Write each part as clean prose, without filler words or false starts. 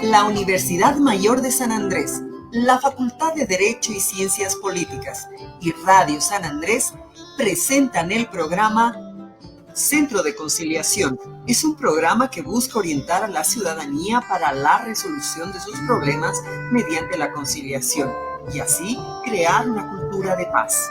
La Universidad Mayor de San Andrés, la Facultad de Derecho y Ciencias Políticas y Radio San Andrés presentan el programa Centro de Conciliación. Es un programa que busca orientar a la ciudadanía para la resolución de sus problemas mediante la conciliación y así crear una cultura de paz.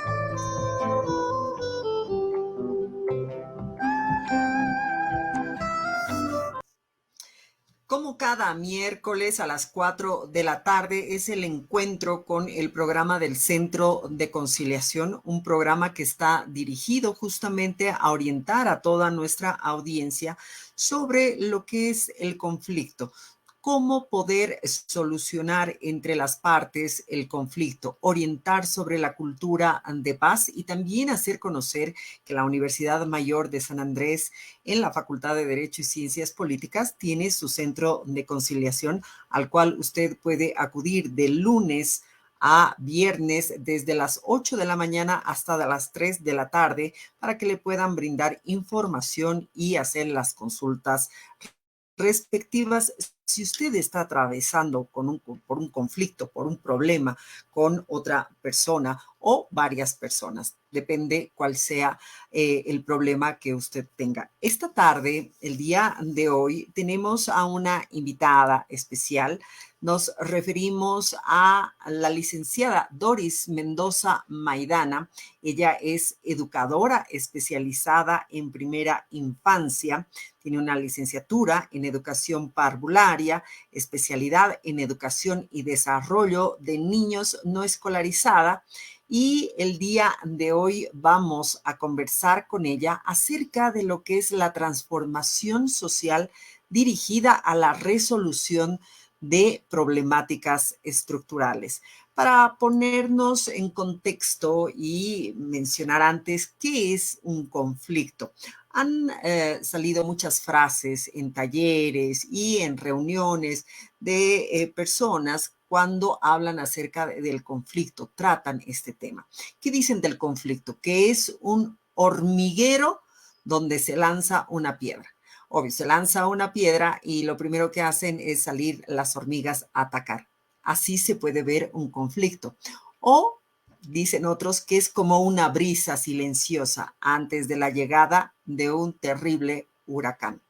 Como cada miércoles a las 4 de la tarde es el encuentro con el programa del Centro de Conciliación, un programa que está dirigido justamente a orientar a toda nuestra audiencia sobre lo que es el conflicto, cómo poder solucionar entre las partes el conflicto, orientar sobre la cultura de paz y también hacer conocer que la Universidad Mayor de San Andrés en la Facultad de Derecho y Ciencias Políticas tiene su centro de conciliación al cual usted puede acudir de lunes a viernes desde las 8 de la mañana hasta las 3 de la tarde para que le puedan brindar información y hacer las consultas respectivas si usted está atravesando por un conflicto, por un problema con otra persona o varias personas. Depende cuál sea el problema que usted tenga. Esta tarde, el día de hoy, tenemos a una invitada especial. Nos referimos a la licenciada Doris Mendoza Maidana. Ella es educadora especializada en primera infancia. Tiene una licenciatura en educación parvularia, especialidad en educación y desarrollo de niños no escolarizada. Y el día de hoy vamos a conversar con ella acerca de lo que es la transformación social dirigida a la resolución de problemáticas estructurales. Para ponernos en contexto y mencionar antes qué es un conflicto. Han salido muchas frases en talleres y en reuniones de personas cuando hablan acerca del conflicto, tratan este tema. ¿Qué dicen del conflicto? Que es un hormiguero donde se lanza una piedra. Obvio, se lanza una piedra y lo primero que hacen es salir las hormigas a atacar. Así se puede ver un conflicto. O dicen otros que es como una brisa silenciosa antes de la llegada de un terrible huracán.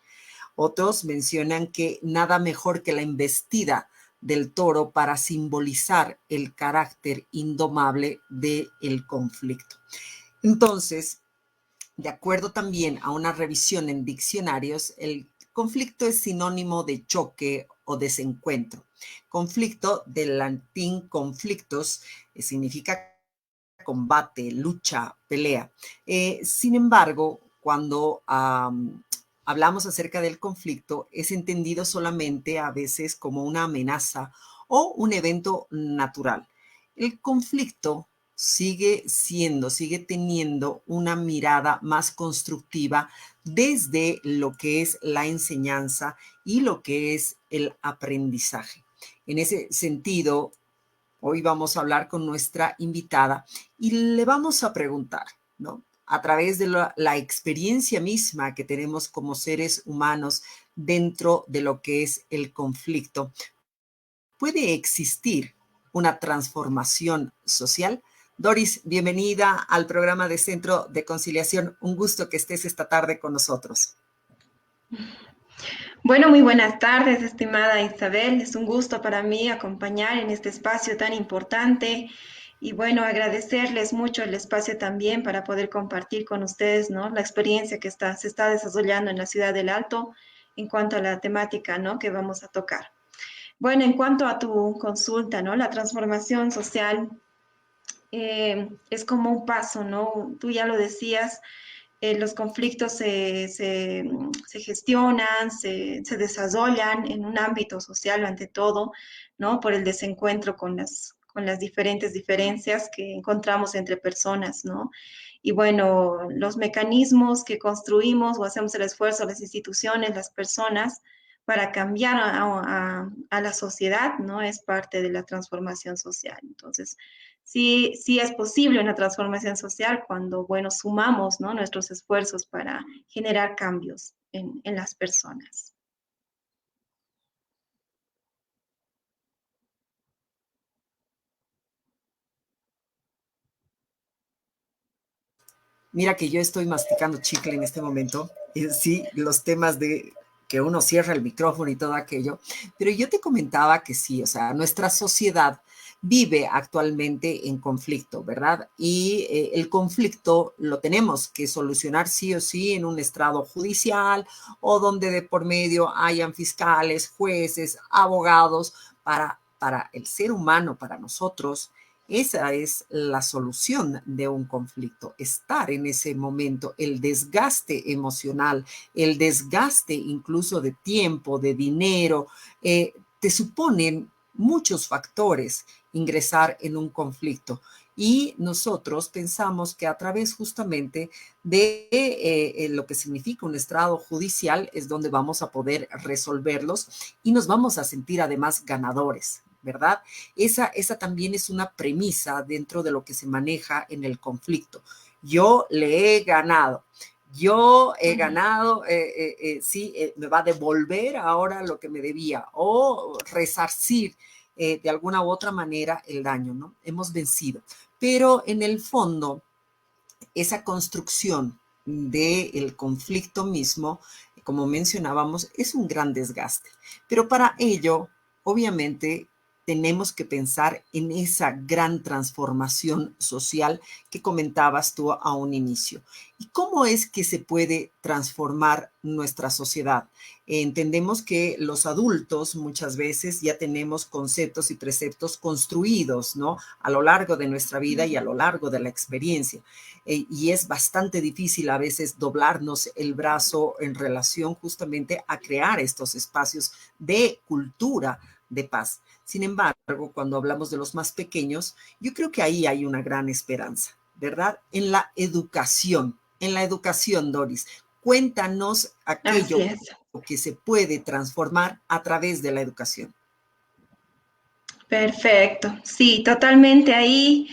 Otros mencionan que nada mejor que la embestida del toro para simbolizar el carácter indomable del conflicto. Entonces, de acuerdo también a una revisión en diccionarios, el conflicto es sinónimo de choque o desencuentro. Conflicto, del latín conflictos, significa combate, lucha, pelea. Sin embargo, cuando hablamos acerca del conflicto, es entendido solamente a veces como una amenaza o un evento natural. El conflicto sigue teniendo una mirada más constructiva desde lo que es la enseñanza y lo que es el aprendizaje. En ese sentido, hoy vamos a hablar con nuestra invitada y le vamos a preguntar, ¿no? A través de la experiencia misma que tenemos como seres humanos dentro de lo que es el conflicto, ¿puede existir una transformación social? Doris, bienvenida al programa de Centro de Conciliación. Un gusto que estés esta tarde con nosotros. Bueno, muy buenas tardes, estimada Isabel. Es un gusto para mí acompañar en este espacio tan importante y bueno, agradecerles mucho el espacio también para poder compartir con ustedes, ¿no? La experiencia que se está desarrollando en la ciudad del Alto en cuanto a la temática, ¿no? Que vamos a tocar. Bueno, en cuanto a tu consulta, ¿no? La transformación social es como un paso, ¿no? Tú ya lo decías, los conflictos se gestionan, se desarrollan en un ámbito social ante todo, ¿no? Por el desencuentro con las diferentes diferencias que encontramos entre personas, ¿no? Y bueno, los mecanismos que construimos o hacemos el esfuerzo, las instituciones, las personas, para cambiar a la sociedad, ¿no? Es parte de la transformación social. Entonces, sí es posible una transformación social cuando, bueno, sumamos, ¿no? Nuestros esfuerzos para generar cambios en las personas. Mira que yo estoy masticando chicle en este momento. Sí, los temas de que uno cierra el micrófono y todo aquello. Pero yo te comentaba que sí, o sea, nuestra sociedad vive actualmente en conflicto, ¿verdad? Y el conflicto lo tenemos que solucionar sí o sí en un estrado judicial o donde de por medio hayan fiscales, jueces, abogados para el ser humano, para nosotros. Esa es la solución de un conflicto, estar en ese momento, el desgaste emocional, el desgaste incluso de tiempo, de dinero, te suponen muchos factores ingresar en un conflicto. Y nosotros pensamos que a través justamente de lo que significa un estrado judicial es donde vamos a poder resolverlos y nos vamos a sentir además ganadores, ¿verdad? Esa también es una premisa dentro de lo que se maneja en el conflicto. Yo le he ganado. Yo he ganado, sí, me va a devolver ahora lo que me debía o resarcir de alguna u otra manera el daño, ¿no? Hemos vencido. Pero en el fondo, esa construcción del conflicto mismo, como mencionábamos, es un gran desgaste. Pero para ello, obviamente, tenemos que pensar en esa gran transformación social que comentabas tú a un inicio. ¿Y cómo es que se puede transformar nuestra sociedad? Entendemos que los adultos muchas veces ya tenemos conceptos y preceptos construidos, ¿no? A lo largo de nuestra vida y a lo largo de la experiencia. Y es bastante difícil a veces doblarnos el brazo en relación justamente a crear estos espacios de cultura de paz. Sin embargo, cuando hablamos de los más pequeños, yo creo que ahí hay una gran esperanza, ¿verdad? En la educación, Doris, cuéntanos Así aquello es. que se puede transformar a través de la educación. Perfecto. Sí, totalmente ahí.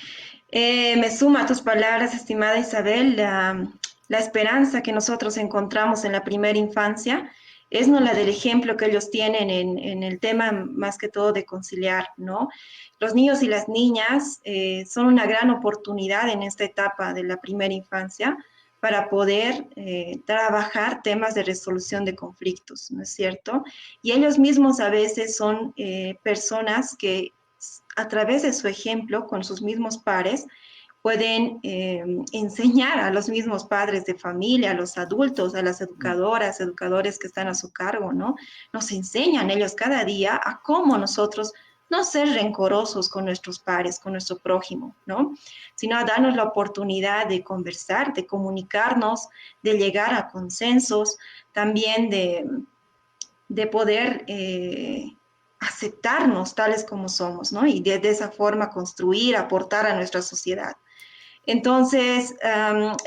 Me suma a tus palabras, estimada Isabel, la esperanza que nosotros encontramos en la primera infancia es no la del ejemplo que ellos tienen en el tema más que todo de conciliar, ¿no? Los niños y las niñas son una gran oportunidad en esta etapa de la primera infancia para poder trabajar temas de resolución de conflictos, ¿no es cierto? Y ellos mismos a veces son personas que a través de su ejemplo con sus mismos pares pueden enseñar a los mismos padres de familia, a los adultos, a las educadoras, educadores que están a su cargo, ¿no? Nos enseñan ellos cada día a cómo nosotros no ser rencorosos con nuestros pares, con nuestro prójimo, ¿no? Sino a darnos la oportunidad de conversar, de comunicarnos, de llegar a consensos, también de poder aceptarnos tales como somos, ¿no? Y de esa forma construir, aportar a nuestra sociedad. Entonces,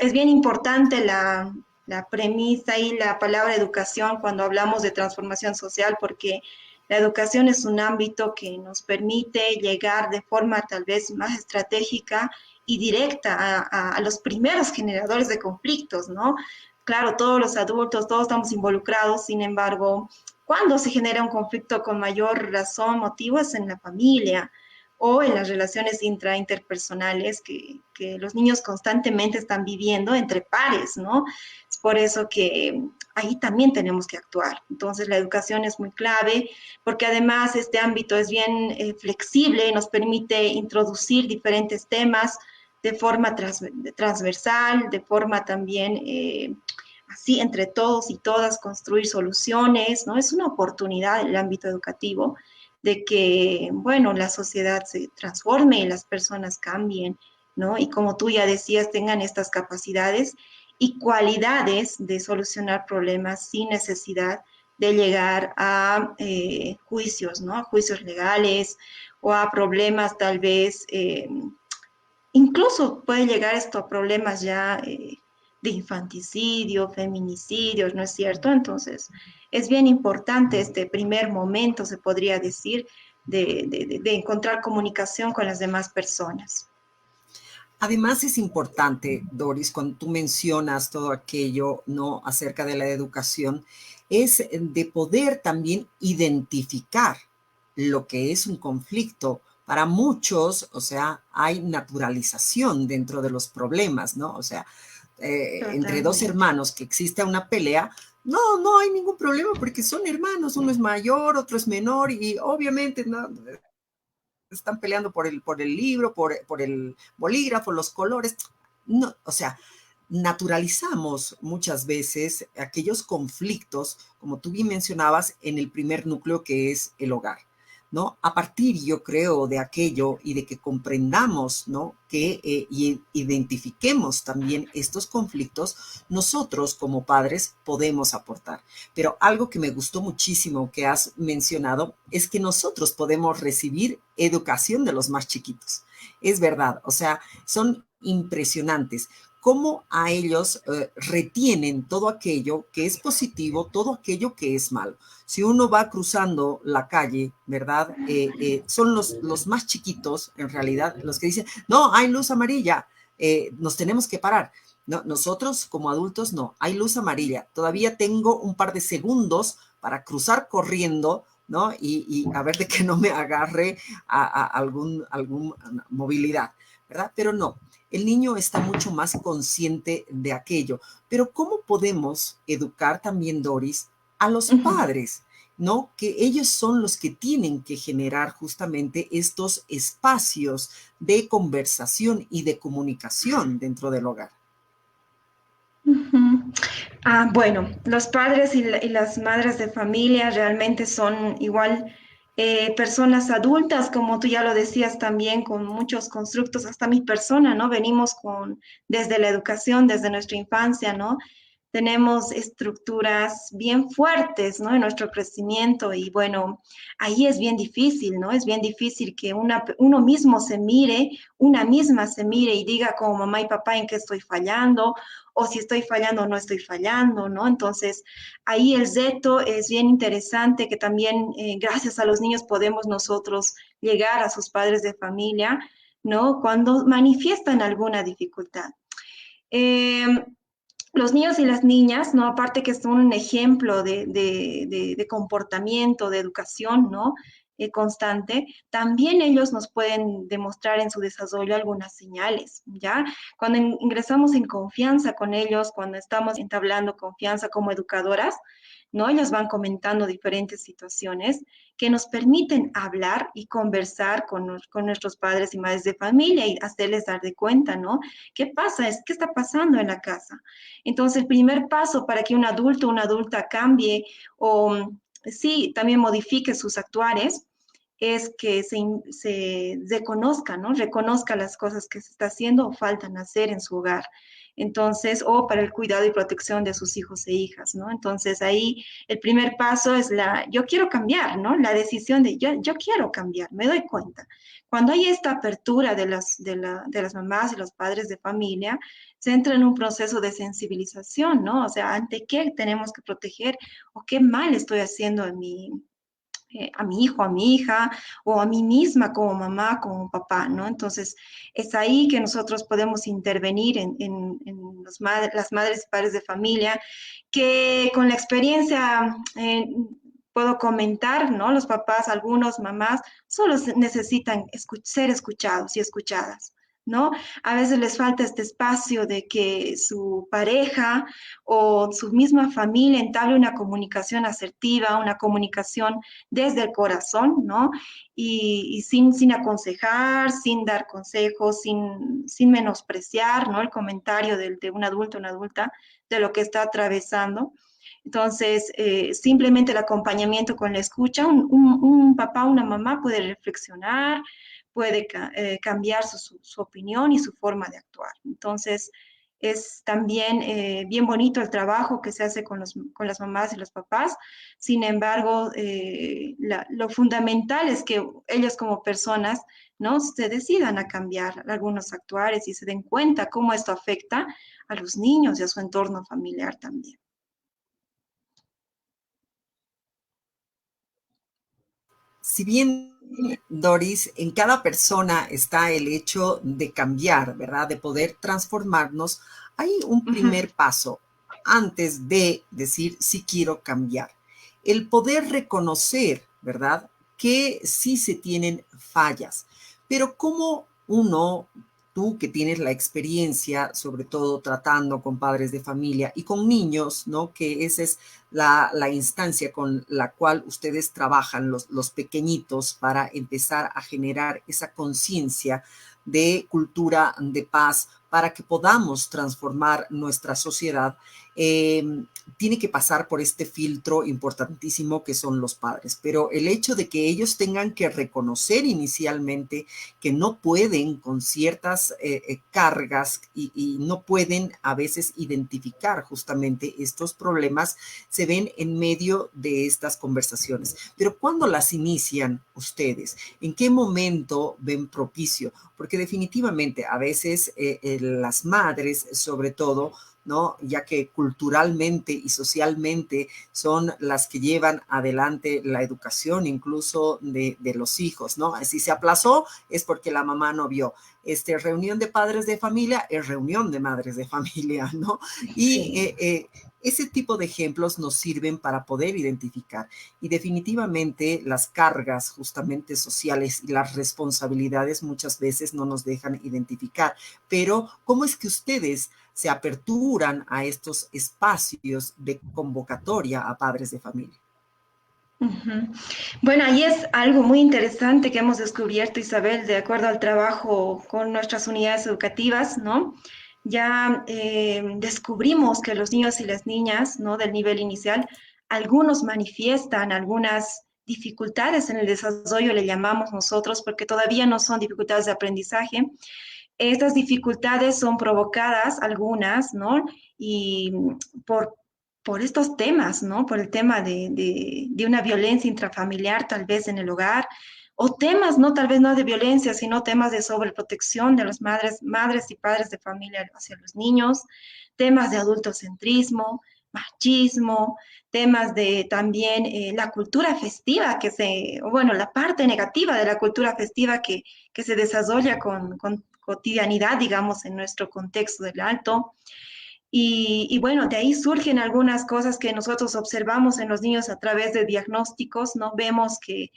es bien importante la premisa y la palabra educación cuando hablamos de transformación social, porque la educación es un ámbito que nos permite llegar de forma tal vez más estratégica y directa a los primeros generadores de conflictos, ¿no? Claro, todos los adultos, todos estamos involucrados, sin embargo, cuando se genera un conflicto con mayor razón, motivo, es en la familia o en las relaciones interpersonales que los niños constantemente están viviendo entre pares, ¿no? Es por eso que ahí también tenemos que actuar. Entonces, la educación es muy clave porque además este ámbito es bien flexible, nos permite introducir diferentes temas de forma transversal, de forma también así entre todos y todas construir soluciones, ¿no? Es una oportunidad en el ámbito educativo de que, bueno, la sociedad se transforme y las personas cambien, ¿no? Y como tú ya decías, tengan estas capacidades y cualidades de solucionar problemas sin necesidad de llegar a juicios, ¿no? A juicios legales o a problemas tal vez incluso puede llegar esto a problemas ya de infanticidio, feminicidios, ¿no es cierto? Entonces, es bien importante este primer momento, se podría decir, de encontrar comunicación con las demás personas. Además es importante, Doris, cuando tú mencionas todo aquello, ¿no? Acerca de la educación, es de poder también identificar lo que es un conflicto. Para muchos, o sea, hay naturalización dentro de los problemas, ¿no? O sea, entre dos Totalmente. hermanos que exista una pelea, no, no hay ningún problema porque son hermanos, uno es mayor, otro es menor y obviamente no, están peleando por el libro, por el bolígrafo, los colores. No, o sea, naturalizamos muchas veces aquellos conflictos, como tú bien mencionabas, en el primer núcleo que es el hogar. ¿No? A partir, yo creo, de aquello y de que comprendamos, ¿no? Que y identifiquemos también estos conflictos, nosotros como padres podemos aportar. Pero algo que me gustó muchísimo que has mencionado es que nosotros podemos recibir educación de los más chiquitos. Es verdad, o sea, son impresionantes cómo a ellos retienen todo aquello que es positivo, todo aquello que es malo. Si uno va cruzando la calle, ¿verdad? Son los más chiquitos, en realidad, los que dicen, no, hay luz amarilla, nos tenemos que parar. No, nosotros como adultos no, hay luz amarilla, todavía tengo un par de segundos para cruzar corriendo, ¿no? Y a ver de que no me agarre a algún movilidad, ¿verdad? Pero no, el niño está mucho más consciente de aquello. Pero ¿cómo podemos educar también, Doris, a los Ujú. padres? ¿No? Que ellos son los que tienen que generar justamente estos espacios de conversación y de comunicación dentro del hogar. Ujú. Bueno, los padres y las madres de familia realmente son igual personas adultas, como tú ya lo decías también, con muchos constructos, hasta mi persona, ¿no? Venimos con, desde la educación, desde nuestra infancia, ¿no? Tenemos estructuras bien fuertes, ¿no? En nuestro crecimiento y bueno, ahí es bien difícil, ¿no? Es bien difícil que uno mismo se mire, una misma se mire y diga como mamá y papá en qué estoy fallando o si estoy fallando o no estoy fallando, ¿no? Entonces, ahí el reto es bien interesante que también gracias a los niños podemos nosotros llegar a sus padres de familia, ¿no? Cuando manifiestan alguna dificultad. Eh, los niños y las niñas, ¿no? Aparte que son un ejemplo de comportamiento, de educación, ¿no? Constante, también ellos nos pueden demostrar en su desarrollo algunas señales, ¿ya? Cuando ingresamos en confianza con ellos, cuando estamos entablando confianza como educadoras, ¿no? Ellos van comentando diferentes situaciones que nos permiten hablar y conversar con nuestros padres y madres de familia y hacerles dar de cuenta, ¿no? ¿Qué pasa? ¿Qué está pasando en la casa? Entonces, el primer paso para que un adulto o una adulta cambie o sí, también modifique sus actuares es que se reconozca, ¿no? Reconozca las cosas que se está haciendo o faltan hacer en su hogar. Entonces, o para el cuidado y protección de sus hijos e hijas, ¿no? Entonces, ahí el primer paso es yo quiero cambiar, ¿no? La decisión de yo quiero cambiar, me doy cuenta. Cuando hay esta apertura de las mamás y los padres de familia, se entra en un proceso de sensibilización, ¿no? O sea, ¿ante qué tenemos que proteger o qué mal estoy haciendo a mi hijo, a mi hija o a mí misma como mamá, como papá, ¿no? Entonces, es ahí que nosotros podemos intervenir en las madres y padres de familia, que con la experiencia puedo comentar, ¿no? Los papás, algunos mamás, solo necesitan ser escuchados y escuchadas. ¿No? A veces les falta este espacio de que su pareja o su misma familia entable una comunicación asertiva, una comunicación desde el corazón, ¿no? Y sin aconsejar, sin dar consejos, sin menospreciar, ¿no? El comentario de un adulto, una adulta, de lo que está atravesando. Entonces, simplemente el acompañamiento con la escucha, un papá, una mamá puede reflexionar, puede cambiar su opinión y su forma de actuar. Entonces, es también bien bonito el trabajo que se hace con las mamás y los papás. Sin embargo, lo fundamental es que ellos como personas no se decidan a cambiar algunos actuares y se den cuenta cómo esto afecta a los niños y a su entorno familiar también. Si bien, Doris, en cada persona está el hecho de cambiar, ¿verdad? De poder transformarnos, hay un Ujú. primer paso antes de decir si quiero cambiar. El poder reconocer, ¿verdad? Que sí se tienen fallas, pero cómo uno tú que tienes la experiencia, sobre todo tratando con padres de familia y con niños, ¿no? Que esa es la instancia con la cual ustedes trabajan, los pequeñitos, para empezar a generar esa conciencia de cultura de paz para que podamos transformar nuestra sociedad. Tiene que pasar por este filtro importantísimo que son los padres, pero el hecho de que ellos tengan que reconocer inicialmente que no pueden con ciertas cargas y no pueden a veces identificar justamente estos problemas, se ven en medio de estas conversaciones. Pero ¿cuándo las inician ustedes? ¿En qué momento ven propicio? Porque definitivamente a veces las madres, sobre todo, ¿no? Ya que culturalmente y socialmente son las que llevan adelante la educación incluso de los hijos, ¿no? Si se aplazó es porque la mamá no vio. Reunión de padres de familia es reunión de madres de familia, ¿no? Y Sí. ese tipo de ejemplos nos sirven para poder identificar. Y definitivamente las cargas justamente sociales y las responsabilidades muchas veces no nos dejan identificar. Pero, ¿cómo es que ustedes se aperturan a estos espacios de convocatoria a padres de familia? Ujú. Bueno, ahí es algo muy interesante que hemos descubierto, Isabel, de acuerdo al trabajo con nuestras unidades educativas, ¿no? Ya descubrimos que los niños y las niñas, ¿no? Del nivel inicial, algunos manifiestan algunas dificultades en el desarrollo, le llamamos nosotros, porque todavía no son dificultades de aprendizaje. Estas dificultades son provocadas, algunas, ¿no? Y por, por estos temas, ¿no? Por el tema de una violencia intrafamiliar, tal vez en el hogar, o temas, no tal vez no de violencia, sino temas de sobreprotección de las madres y padres de familia hacia los niños, temas de adultocentrismo, machismo, temas de también la cultura festiva, bueno, la parte negativa de la cultura festiva que se desarrolla con cotidianidad, digamos, en nuestro contexto del alto. Y bueno, de ahí surgen algunas cosas que nosotros observamos en los niños a través de diagnósticos, ¿no? Vemos que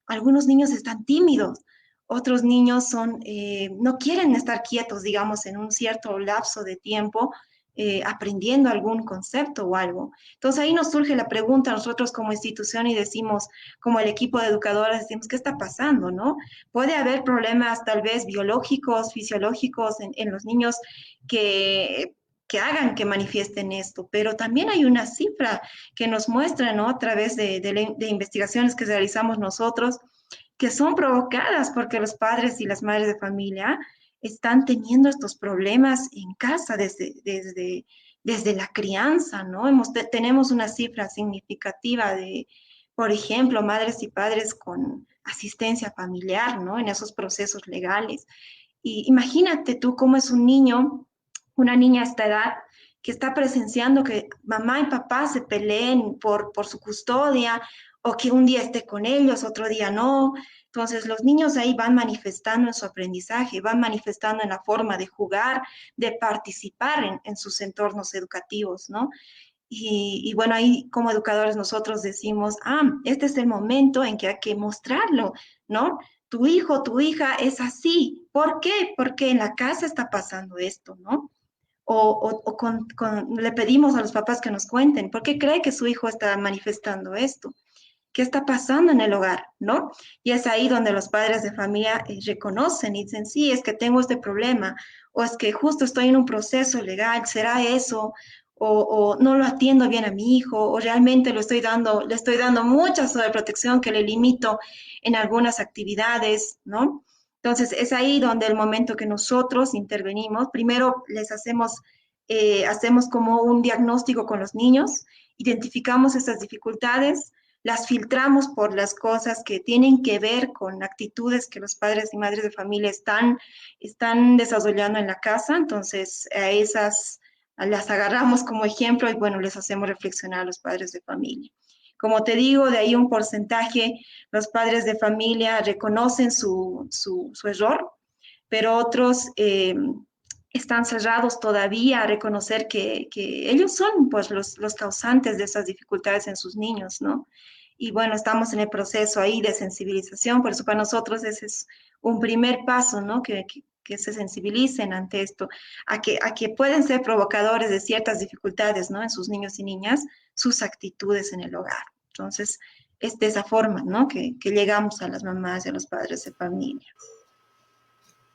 algunos niños están tímidos, otros niños no quieren estar quietos, digamos, en un cierto lapso de tiempo, aprendiendo algún concepto o algo. Entonces ahí nos surge la pregunta nosotros como institución y decimos, como el equipo de educadoras, decimos, ¿qué está pasando, no? Puede haber problemas tal vez biológicos, fisiológicos en los niños que que hagan que manifiesten esto, pero también hay una cifra que nos muestra, ¿no? A través de investigaciones que realizamos nosotros, que son provocadas porque los padres y las madres de familia están teniendo estos problemas en casa desde la crianza, ¿no? Tenemos una cifra significativa de, por ejemplo, madres y padres con asistencia familiar, ¿no? En esos procesos legales. Y imagínate tú cómo es un niño, una niña a esta edad, que está presenciando que mamá y papá se peleen por su custodia o que un día esté con ellos, otro día no. Entonces los niños ahí van manifestando en su aprendizaje, van manifestando en la forma de jugar, de participar en sus entornos educativos, ¿no? Y bueno, ahí como educadores nosotros decimos, este es el momento en que hay que mostrarlo, ¿no? Tu hijo, tu hija es así. ¿Por qué? Porque en la casa está pasando esto, ¿no? Le pedimos a los papás que nos cuenten, ¿por qué cree que su hijo está manifestando esto? ¿Qué está pasando en el hogar? ¿No? Y es ahí donde los padres de familia reconocen y dicen, sí, es que tengo este problema, o es que justo estoy en un proceso legal, ¿será eso? O no lo atiendo bien a mi hijo, o realmente le estoy dando mucha sobreprotección que le limito en algunas actividades, ¿no? Entonces, es ahí donde el momento que nosotros intervenimos, primero hacemos como un diagnóstico con los niños, identificamos estas dificultades, las filtramos por las cosas que tienen que ver con actitudes que los padres y madres de familia están desarrollando en la casa, entonces a esas las agarramos como ejemplo y bueno, les hacemos reflexionar a los padres de familia. Como te digo, de ahí un porcentaje, los padres de familia reconocen su error, pero otros están cerrados todavía a reconocer que ellos son pues los causantes de esas dificultades en sus niños, ¿no? Y bueno, estamos en el proceso ahí de sensibilización, por eso para nosotros ese es un primer paso, ¿no? que se sensibilicen ante esto, a que pueden ser provocadores de ciertas dificultades, ¿no? En sus niños y niñas, sus actitudes en el hogar. Entonces, es de esa forma, ¿no? Que llegamos a las mamás y a los padres de familia.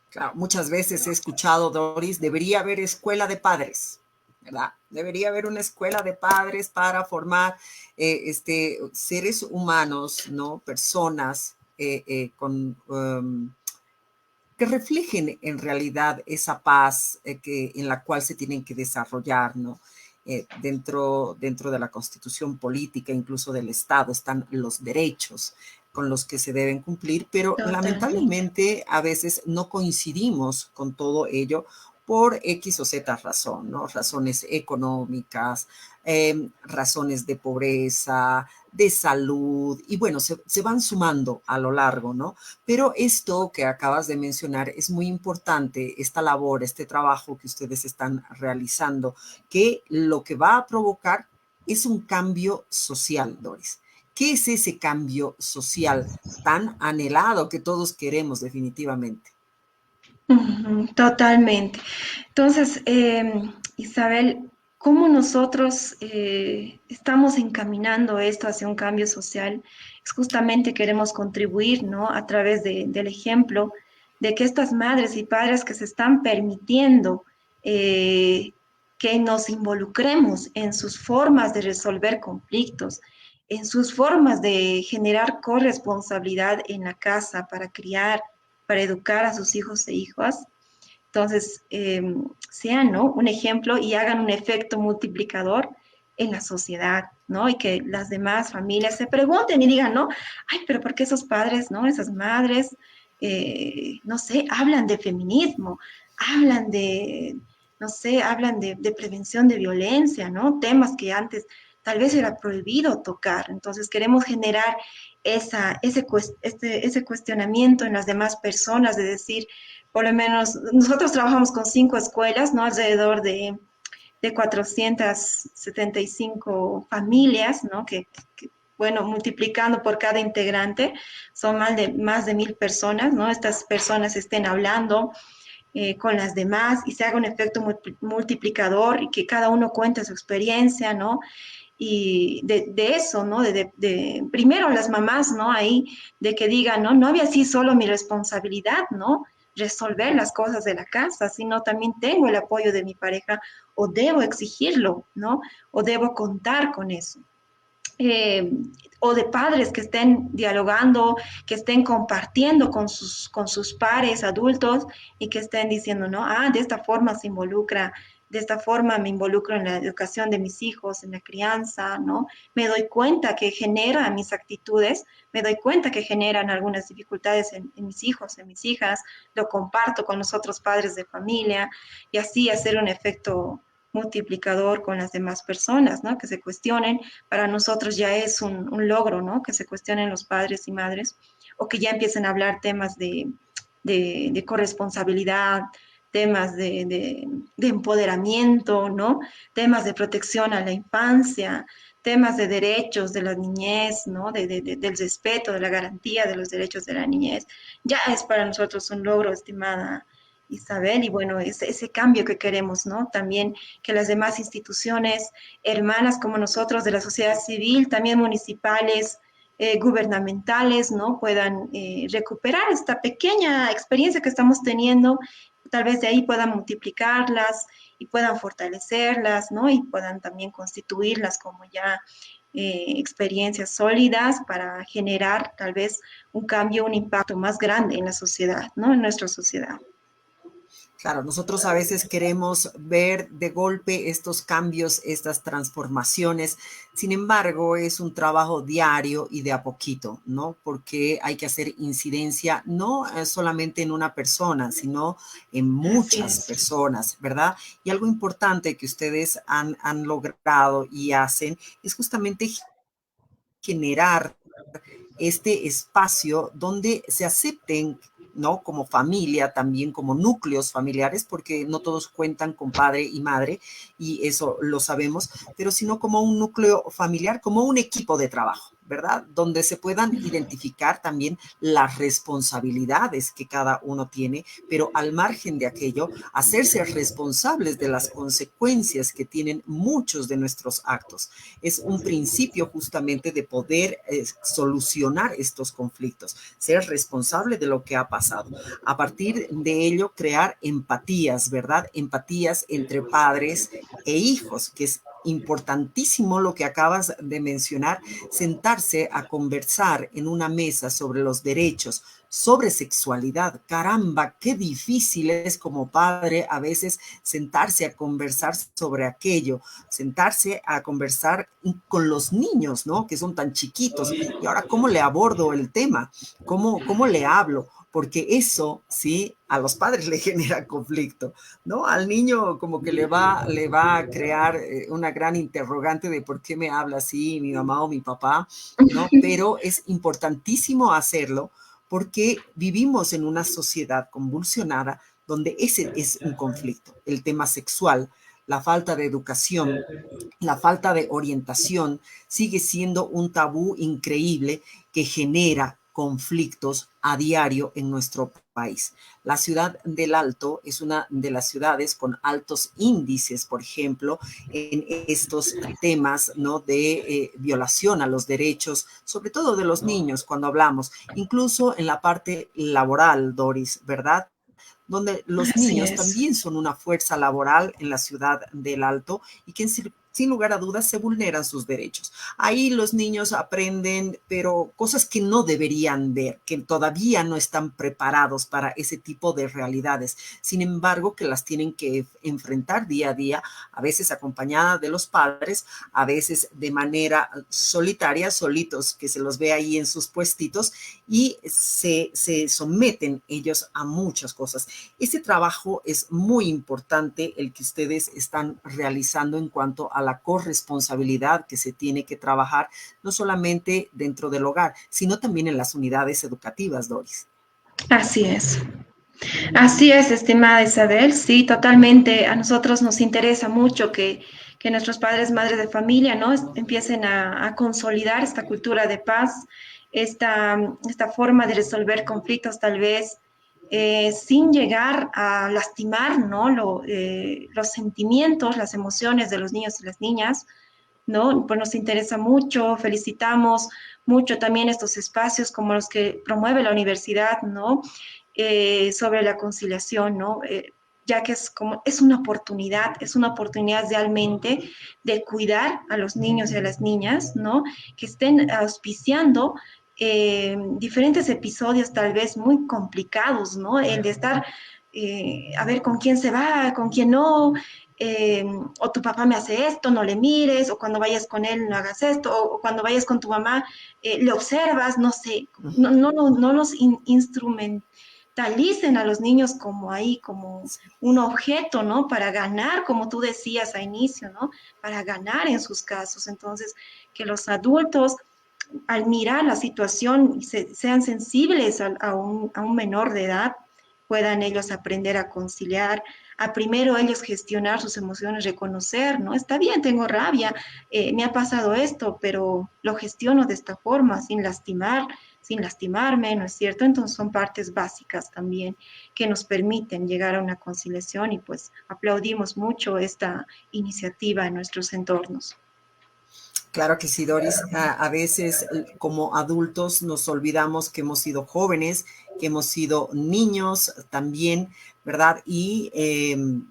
Claro, muchas veces he escuchado, Doris, debería haber escuela de padres, ¿verdad? Debería haber una escuela de padres para formar seres humanos, ¿no? Personas que reflejen en realidad esa paz en la cual se tienen que desarrollar, ¿no? Dentro de la constitución política, incluso del Estado, están los derechos con los que se deben cumplir, pero Totalmente. lamentablemente a veces no coincidimos con todo ello por X o Z razón, ¿no? Razones económicas, razones de pobreza, de salud, y bueno, se van sumando a lo largo, ¿no? Pero esto que acabas de mencionar es muy importante, esta labor, este trabajo que ustedes están realizando, que lo que va a provocar es un cambio social, Doris. ¿Qué es ese cambio social tan anhelado que todos queremos definitivamente? Ujú, totalmente. Entonces, Isabel, ¿cómo nosotros estamos encaminando esto hacia un cambio social? Es justamente queremos contribuir, ¿no? A través del ejemplo de que estas madres y padres que se están permitiendo que nos involucremos en sus formas de resolver conflictos, en sus formas de generar corresponsabilidad en la casa para criar, para educar a sus hijos e hijas. Entonces, sean, ¿no? Un ejemplo y hagan un efecto multiplicador en la sociedad, ¿no? Y que las demás familias se pregunten y digan, ¿no? Ay, pero ¿por qué esos padres, ¿no? Esas madres, no sé, hablan de feminismo, hablan de, no sé, hablan de prevención de violencia, ¿no? Temas que antes tal vez era prohibido tocar. Entonces, queremos generar ese cuestionamiento en las demás personas de decir, por lo menos, nosotros trabajamos con 5 escuelas, ¿no? Alrededor de 475 familias, ¿no? Bueno, multiplicando por cada integrante, son más de 1.000 personas, ¿no? Estas personas estén hablando con las demás y se haga un efecto multiplicador y que cada uno cuente su experiencia, ¿no? Y de eso, ¿no? Primero las mamás, ¿no? Ahí, de que digan, ¿no? No había sido solo mi responsabilidad, ¿no? Resolver las cosas de la casa, sino también tengo el apoyo de mi pareja o debo exigirlo, ¿no? O debo contar con eso. Eh, o de padres que estén dialogando, que estén compartiendo con sus pares adultos y que estén diciendo, ¿no? Ah, de esta forma se involucra, de esta forma me involucro en la educación de mis hijos, en la crianza, ¿no? Me doy cuenta que genera mis actitudes, me doy cuenta que generan algunas dificultades en mis hijos, en mis hijas, lo comparto con los otros padres de familia y así hacer un efecto multiplicador con las demás personas, ¿no? Que se cuestionen, para nosotros ya es un logro, ¿no? Que se cuestionen los padres y madres o que ya empiecen a hablar temas de corresponsabilidad, temas de empoderamiento, ¿no? Temas de protección a la infancia, temas de derechos de la niñez, ¿no? Del respeto, de la garantía de los derechos de la niñez. Ya es para nosotros un logro, estimada Isabel, y bueno, ese cambio que queremos, ¿no? También que las demás instituciones hermanas como nosotros de la sociedad civil, también municipales, gubernamentales, ¿no? Puedan recuperar esta pequeña experiencia que estamos teniendo, tal vez de ahí puedan multiplicarlas y puedan fortalecerlas, ¿no? Y puedan también constituirlas como ya experiencias sólidas para generar tal vez un cambio, un impacto más grande en la sociedad, ¿no? En nuestra sociedad. Claro, nosotros a veces queremos ver de golpe estos cambios, estas transformaciones. Sin embargo, es un trabajo diario y de a poquito, ¿no? Porque hay que hacer incidencia no solamente en una persona, sino en Así muchas es. personas, ¿verdad? Y algo importante que ustedes han logrado y hacen es justamente generar este espacio donde se acepten, ¿no? Como familia, también como núcleos familiares, porque no todos cuentan con padre y madre, y eso lo sabemos, pero sino como un núcleo familiar, como un equipo de trabajo. ¿verdad? Donde se puedan identificar también las responsabilidades que cada uno tiene, pero al margen de aquello, hacerse responsables de las consecuencias que tienen muchos de nuestros actos. Es un principio justamente de poder solucionar estos conflictos, ser responsable de lo que ha pasado. A partir de ello, crear empatías, ¿verdad? Empatías entre padres e hijos, que es importantísimo lo que acabas de mencionar, sentarse a conversar en una mesa sobre los derechos, sobre sexualidad. Caramba, qué difícil es como padre a veces sentarse a conversar sobre aquello, sentarse a conversar con los niños, ¿no? Que son tan chiquitos. Y ahora, ¿cómo le abordo el tema? ¿Cómo le hablo? Porque eso, sí, a los padres le genera conflicto, ¿no? Al niño como que le va a crear una gran interrogante de por qué me habla así mi mamá o mi papá, ¿no? Pero es importantísimo hacerlo porque vivimos en una sociedad convulsionada donde ese es un conflicto, el tema sexual, la falta de educación, la falta de orientación sigue siendo un tabú increíble que genera conflictos a diario en nuestro país. La ciudad del Alto es una de las ciudades con altos índices, por ejemplo, en estos temas, ¿no? De violación a los derechos, sobre todo de los niños, cuando hablamos, incluso en la parte laboral, Doris, ¿verdad? Donde los Así niños es. también son una fuerza laboral en la ciudad del Alto y que sin lugar a dudas se vulneran sus derechos. Ahí los niños aprenden, pero cosas que no deberían ver, que todavía no están preparados para ese tipo de realidades. Sin embargo, que las tienen que enfrentar día a día, a veces acompañada de los padres, a veces de manera solitaria, solitos, que se los ve ahí en sus puestitos y se someten ellos a muchas cosas. Ese trabajo es muy importante, el que ustedes están realizando en cuanto a la corresponsabilidad que se tiene que trabajar, no solamente dentro del hogar, sino también en las unidades educativas, Doris. Así es. Así es, estimada Isabel. Sí, totalmente. A nosotros nos interesa mucho que nuestros padres, madres de familia, ¿no? Empiecen a consolidar esta cultura de paz, esta forma de resolver conflictos, tal vez sin llegar a lastimar, ¿no? Los sentimientos, las emociones de los niños y las niñas, ¿no? Pues nos interesa mucho, felicitamos mucho también estos espacios como los que promueve la universidad, ¿no? Sobre la conciliación, ¿no? Ya que es una oportunidad realmente de cuidar a los niños y a las niñas, ¿no? Que estén auspiciando diferentes episodios tal vez muy complicados, ¿no? El de estar, a ver con quién se va, con quién no, o tu papá me hace esto, no le mires, o cuando vayas con él no hagas esto, o cuando vayas con tu mamá le observas, no sé, no los instrumentalicen a los niños como ahí, como un objeto, ¿no? Para ganar, como tú decías a inicio, ¿no? Para ganar en sus casos. Entonces, que los adultos al mirar la situación y sean sensibles a un menor de edad, puedan ellos aprender a conciliar, a primero ellos gestionar sus emociones, reconocer, ¿no? Está bien, tengo rabia, me ha pasado esto, pero lo gestiono de esta forma, sin lastimar, sin lastimarme, ¿no es cierto? Entonces son partes básicas también que nos permiten llegar a una conciliación y pues aplaudimos mucho esta iniciativa en nuestros entornos. Claro que sí, Doris. A veces como adultos nos olvidamos que hemos sido jóvenes, que hemos sido niños también, ¿verdad? Y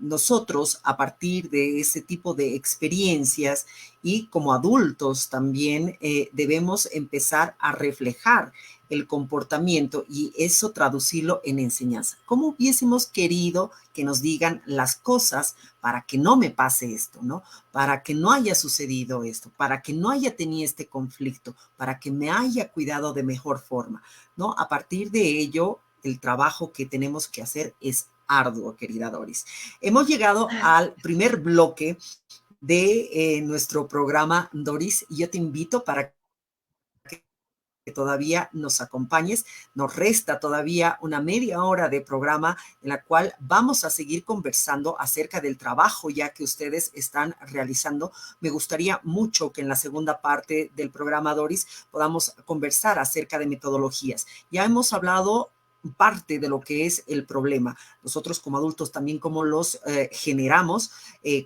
nosotros, a partir de ese tipo de experiencias y como adultos también, debemos empezar a reflejar el comportamiento y eso traducirlo en enseñanza. ¿Cómo hubiésemos querido que nos digan las cosas para que no me pase esto, ¿no? Para que no haya sucedido esto, para que no haya tenido este conflicto, para que me haya cuidado de mejor forma, ¿no? A partir de ello, el trabajo que tenemos que hacer es arduo, querida Doris. Hemos llegado al primer bloque de nuestro programa, Doris, y yo te invito para que todavía nos acompañes. Nos resta todavía una media hora de programa en la cual vamos a seguir conversando acerca del trabajo ya que ustedes están realizando. Me gustaría mucho que en la segunda parte del programa, Doris, podamos conversar acerca de metodologías. Ya hemos hablado parte de lo que es el problema. Nosotros como adultos también cómo los generamos,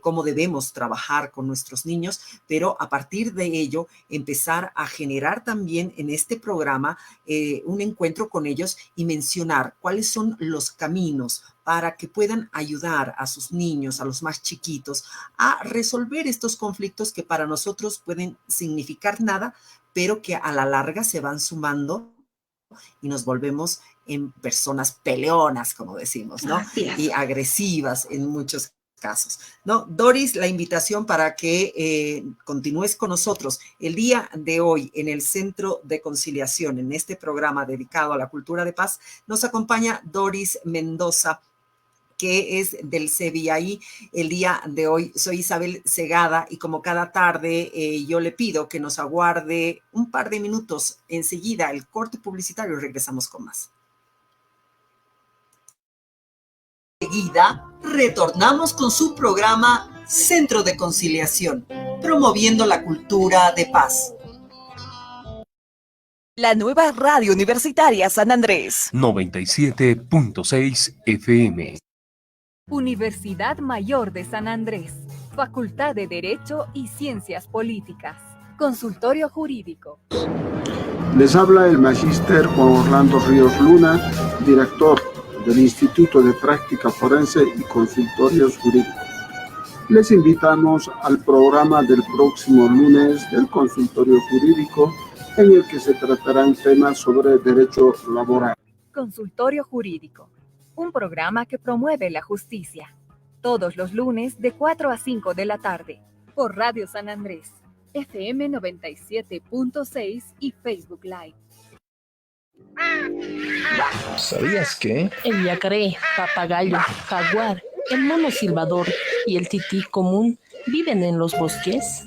cómo debemos trabajar con nuestros niños, pero a partir de ello empezar a generar también en este programa un encuentro con ellos y mencionar cuáles son los caminos para que puedan ayudar a sus niños, a los más chiquitos, a resolver estos conflictos que para nosotros pueden significar nada, pero que a la larga se van sumando y nos volvemos en personas peleonas, como decimos, ¿no? Así es. Y agresivas en muchos casos, ¿no? Doris, la invitación para que continúes con nosotros el día de hoy en el Centro de Conciliación, en este programa dedicado a la cultura de paz, nos acompaña Doris Mendoza, que es del CBI. El día de hoy soy Isabel Segada y como cada tarde yo le pido que nos aguarde un par de minutos. Enseguida el corte publicitario y regresamos con más. Enseguida retornamos con su programa Centro de Conciliación, promoviendo la cultura de paz. La nueva radio universitaria San Andrés. 97.6 FM. Universidad Mayor de San Andrés, Facultad de Derecho y Ciencias Políticas, Consultorio Jurídico. Les habla el magíster Juan Orlando Ríos Luna, director del Instituto de Práctica Forense y Consultorios Jurídicos. Les invitamos al programa del próximo lunes del Consultorio Jurídico, en el que se tratarán temas sobre derecho laboral. Consultorio Jurídico, un programa que promueve la justicia. Todos los lunes de 4 a 5 de la tarde, por Radio San Andrés, FM 97.6 y Facebook Live. ¿Sabías que? El yacaré, papagayo, jaguar, el mono silbador y el tití común viven en los bosques?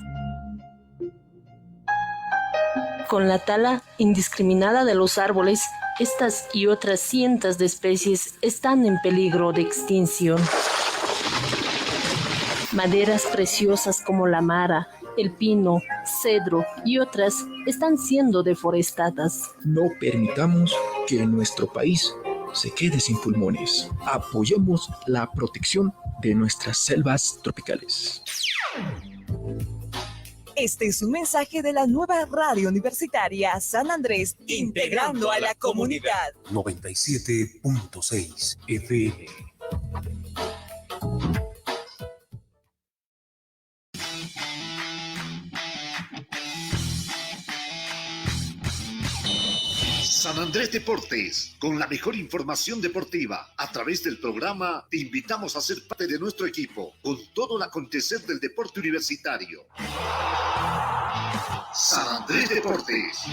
Con la tala indiscriminada de los árboles, estas y otras cientos de especies están en peligro de extinción. Maderas preciosas como la mara, el pino, cedro y otras están siendo deforestadas. No permitamos que nuestro país se quede sin pulmones. Apoyemos la protección de nuestras selvas tropicales. Este es un mensaje de la nueva radio universitaria San Andrés, integrando a la comunidad. 97.6 FM. San Andrés Deportes, con la mejor información deportiva. A través del programa te invitamos a ser parte de nuestro equipo con todo el acontecer del deporte universitario. San Andrés Deportes.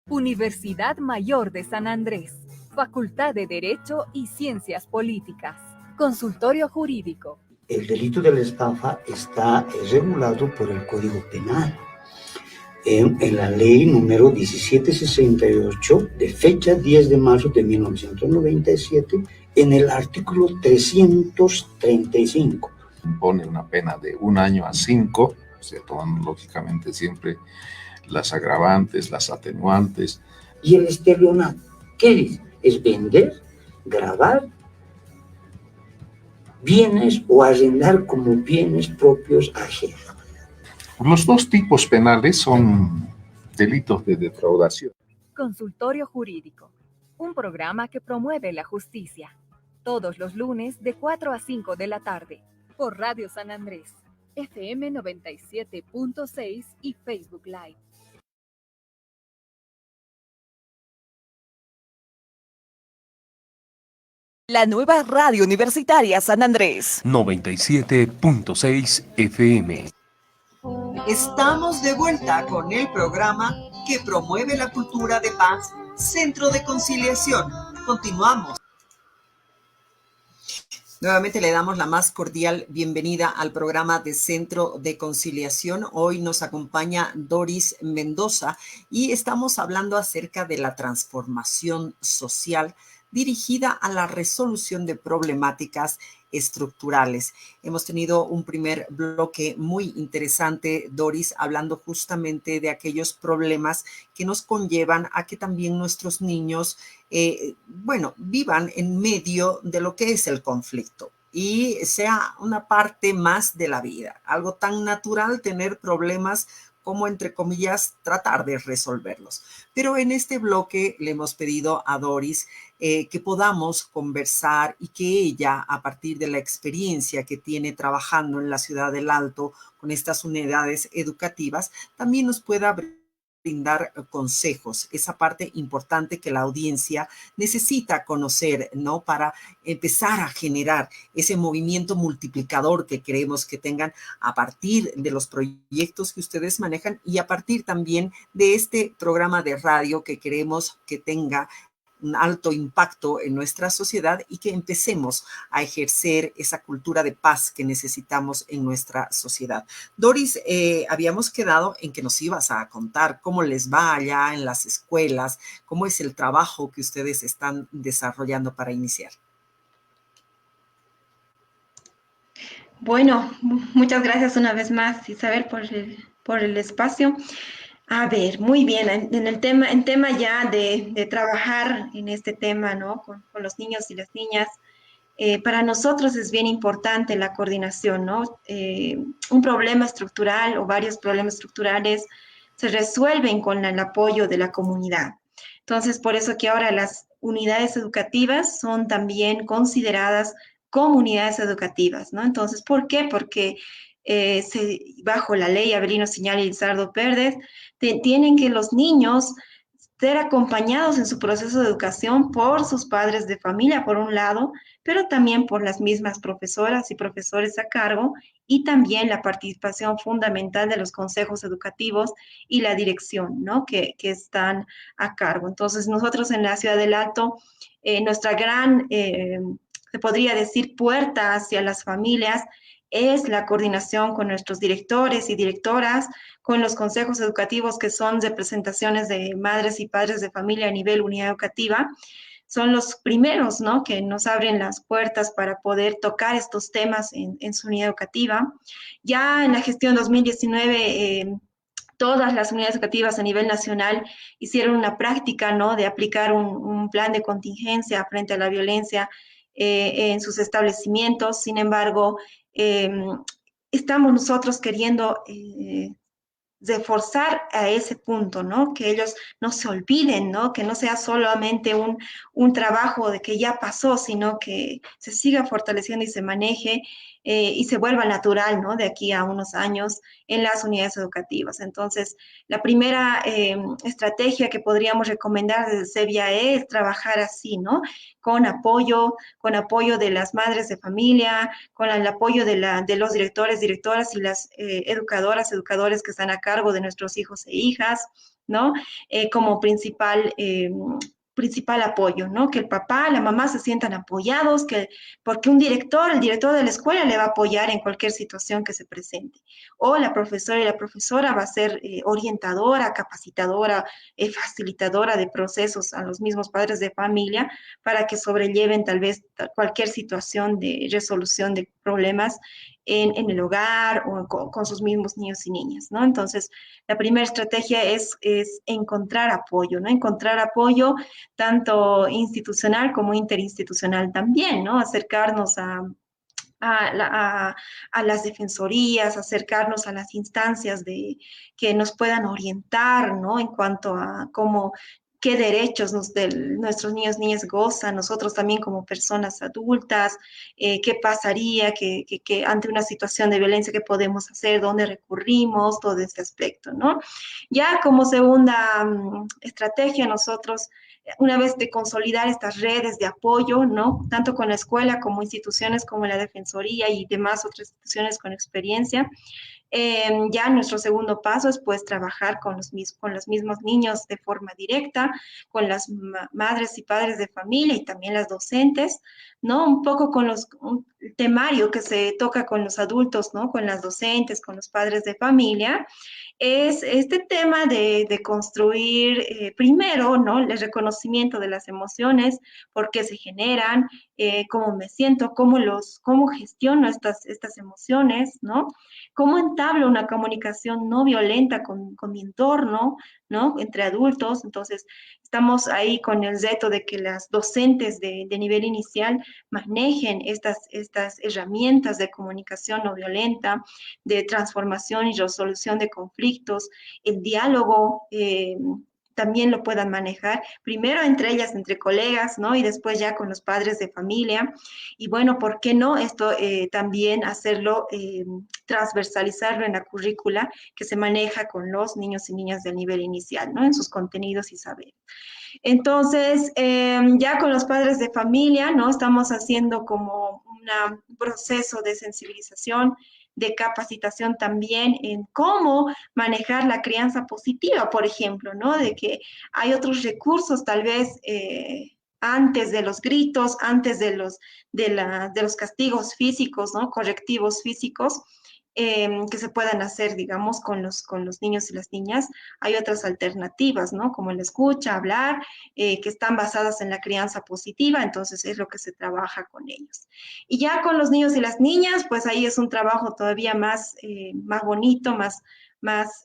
Universidad Mayor de San Andrés, Facultad de Derecho y Ciencias Políticas, Consultorio Jurídico. El delito de la estafa está regulado por el Código Penal. En la ley número 1768 de fecha 10 de marzo de 1997, en el artículo 335. Impone una pena de 1 año a 5, o sea, tomando lógicamente siempre las agravantes, las atenuantes. ¿Y el estelionato qué es? Es vender, grabar bienes o arrendar como bienes propios ajenos. Los dos tipos penales son delitos de defraudación. Consultorio Jurídico, un programa que promueve la justicia. Todos los lunes de 4 a 5 de la tarde, por Radio San Andrés, FM 97.6 y Facebook Live. La nueva radio universitaria San Andrés. 97.6 FM. Estamos de vuelta con el programa que promueve la cultura de paz, Centro de Conciliación. Continuamos. Nuevamente le damos la más cordial bienvenida al programa de Centro de Conciliación. Hoy nos acompaña Doris Mendoza y estamos hablando acerca de la transformación social dirigida a la resolución de problemáticas estructurales. Hemos tenido un primer bloque muy interesante, Doris, hablando justamente de aquellos problemas que nos conllevan a que también nuestros niños, vivan en medio de lo que es el conflicto y sea una parte más de la vida, algo tan natural tener problemas como, entre comillas, tratar de resolverlos. Pero en este bloque le hemos pedido a Doris que podamos conversar y que ella, a partir de la experiencia que tiene trabajando en la Ciudad del Alto con estas unidades educativas, también nos pueda brindar consejos, esa parte importante que la audiencia necesita conocer, ¿no? Para empezar a generar ese movimiento multiplicador que queremos que tengan a partir de los proyectos que ustedes manejan y a partir también de este programa de radio que queremos que tenga un alto impacto en nuestra sociedad y que empecemos a ejercer esa cultura de paz que necesitamos en nuestra sociedad. Doris, habíamos quedado en que nos ibas a contar cómo les va allá en las escuelas, cómo es el trabajo que ustedes están desarrollando para iniciar. Bueno, muchas gracias una vez más, Isabel, por el espacio. A ver, muy bien, en tema ya de trabajar en este tema, ¿no? Con los niños y las niñas, para nosotros es bien importante la coordinación, ¿no? Un problema estructural o varios problemas estructurales se resuelven con el apoyo de la comunidad. Entonces, por eso que ahora las unidades educativas son también consideradas comunidades educativas, ¿no? Entonces, ¿por qué? Porque bajo la ley Avelino Señal y Lizardo Pérez, tienen que los niños ser acompañados en su proceso de educación por sus padres de familia, por un lado, pero también por las mismas profesoras y profesores a cargo, y también la participación fundamental de los consejos educativos y la dirección, ¿no? que están a cargo. Entonces, nosotros en la Ciudad del Alto, nuestra gran, se podría decir, puerta hacia las familias es la coordinación con nuestros directores y directoras, con los consejos educativos que son representaciones de madres y padres de familia a nivel unidad educativa. Son los primeros, ¿no?, que nos abren las puertas para poder tocar estos temas en su unidad educativa. Ya en la gestión 2019, todas las unidades educativas a nivel nacional hicieron una práctica, ¿no?, de aplicar un plan de contingencia frente a la violencia en sus establecimientos. Sin embargo, estamos nosotros queriendo reforzar a ese punto, ¿no? Que ellos no se olviden, ¿no? Que no sea solamente un trabajo de que ya pasó, sino que se siga fortaleciendo y se maneje y se vuelva natural, ¿no? De aquí a unos años en las unidades educativas. Entonces, la primera estrategia que podríamos recomendar desde CEVIAE es trabajar así, ¿no? Con apoyo de las madres de familia, con el apoyo de los directores, directoras y las educadores que están a cargo de nuestros hijos e hijas, ¿no? Como principal apoyo, ¿no? Que el papá, la mamá se sientan apoyados, porque el director de la escuela le va a apoyar en cualquier situación que se presente. O la profesora y la profesora va a ser orientadora, capacitadora, facilitadora de procesos a los mismos padres de familia para que sobrelleven tal vez cualquier situación de resolución de problemas en el hogar o con sus mismos niños y niñas, ¿no? Entonces, la primera estrategia es encontrar apoyo, ¿no? Encontrar apoyo tanto institucional como interinstitucional también, ¿no? Acercarnos a las defensorías, acercarnos a las instancias que nos puedan orientar, ¿no? En cuanto a qué derechos nuestros niños, niñas gozan, nosotros también como personas adultas, qué pasaría que ante una situación de violencia, qué podemos hacer, dónde recurrimos, todo este aspecto, ¿no? Ya como segunda estrategia, nosotros, una vez de consolidar estas redes de apoyo, ¿no? Tanto con la escuela como instituciones como la Defensoría y demás otras instituciones con experiencia, Ya nuestro segundo paso es pues trabajar con los mismos niños de forma directa, con las madres y padres de familia y también las docentes, ¿no? Un poco con un temario que se toca con los adultos, ¿no? Con las docentes, con los padres de familia, es este tema de construir primero, ¿no? El reconocimiento de las emociones, por qué se generan, cómo me siento, cómo gestiono estas emociones, ¿no? Cómo entablo una comunicación no violenta con mi entorno, ¿no? Entre adultos. Entonces, estamos ahí con el reto de que las docentes de nivel inicial manejen estas herramientas de comunicación no violenta, de transformación y resolución de conflictos, el diálogo, también lo puedan manejar, primero entre ellas, entre colegas, ¿no? Y después ya con los padres de familia. Y bueno, ¿por qué no esto también hacerlo, transversalizarlo en la currícula que se maneja con los niños y niñas del nivel inicial, ¿no? En sus contenidos y saberes. Entonces, ya con los padres de familia, ¿no? Estamos haciendo como un proceso de sensibilización, de capacitación también en cómo manejar la crianza positiva, por ejemplo, ¿no? De que hay otros recursos tal vez antes de los gritos, antes de los castigos físicos, ¿no? Correctivos físicos, que se puedan hacer, digamos, con los niños y las niñas. Hay otras alternativas, ¿no? Como la escucha, hablar, que están basadas en la crianza positiva, entonces es lo que se trabaja con ellos. Y ya con los niños y las niñas, pues ahí es un trabajo todavía más bonito, más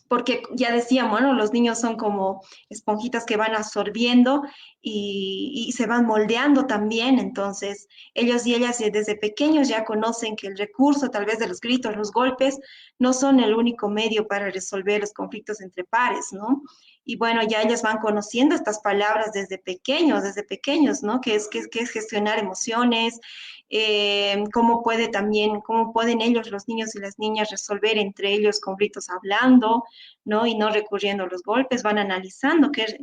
porque ya decíamos, ¿no? Los niños son como esponjitas que van absorbiendo y se van moldeando también, entonces ellos y ellas desde pequeños ya conocen que el recurso tal vez de los gritos, los golpes, no son el único medio para resolver los conflictos entre pares, ¿no? Y bueno, ya ellas van conociendo estas palabras desde pequeños, ¿no? Que es gestionar emociones, cómo pueden ellos, los niños y las niñas, resolver entre ellos conflictos hablando, ¿no? Y no recurriendo a los golpes, van analizando qué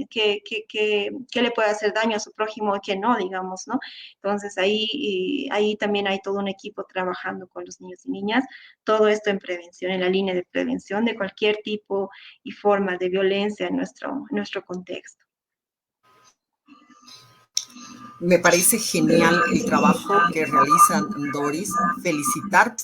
le puede hacer daño a su prójimo y qué no, digamos, ¿no? Entonces ahí también hay todo un equipo trabajando con los niños y niñas, todo esto en prevención, en la línea de prevención de cualquier tipo y forma de violencia en nuestro contexto. Me parece genial el trabajo que realizan, Doris. Felicitar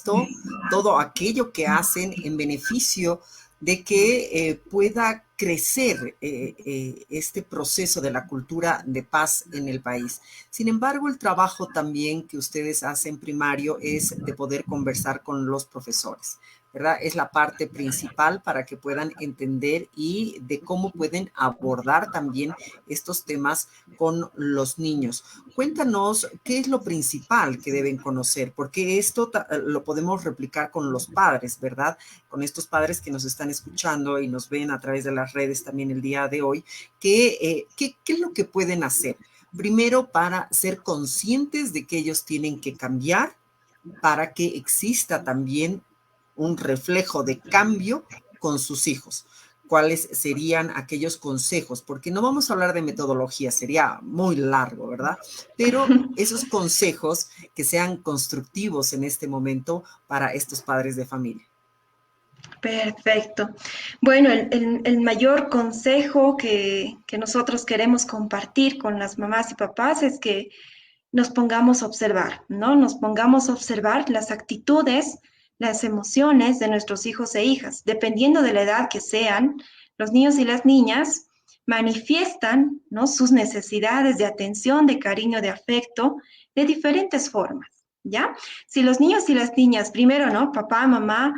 todo aquello que hacen en beneficio de que pueda crecer este proceso de la cultura de paz en el país. Sin embargo, el trabajo también que ustedes hacen primario es de poder conversar con los profesores, ¿verdad? Es la parte principal para que puedan entender y de cómo pueden abordar también estos temas con los niños. Cuéntanos qué es lo principal que deben conocer, porque esto lo podemos replicar con los padres, ¿verdad? Con estos padres que nos están escuchando y nos ven a través de las redes también el día de hoy. ¿Qué es lo que pueden hacer? Primero, para ser conscientes de que ellos tienen que cambiar, para que exista también un reflejo de cambio con sus hijos. ¿Cuáles serían aquellos consejos? Porque no vamos a hablar de metodología, sería muy largo, ¿verdad? Pero esos consejos que sean constructivos en este momento para estos padres de familia. Perfecto. Bueno, el mayor consejo que nosotros queremos compartir con las mamás y papás es que nos pongamos a observar, ¿no? Nos pongamos a observar las actitudes, las emociones de nuestros hijos e hijas. Dependiendo de la edad que sean, los niños y las niñas manifiestan, ¿no? Sus necesidades de atención, de cariño, de afecto, de diferentes formas, ¿ya? Si los niños y las niñas, primero, ¿no? Papá, mamá,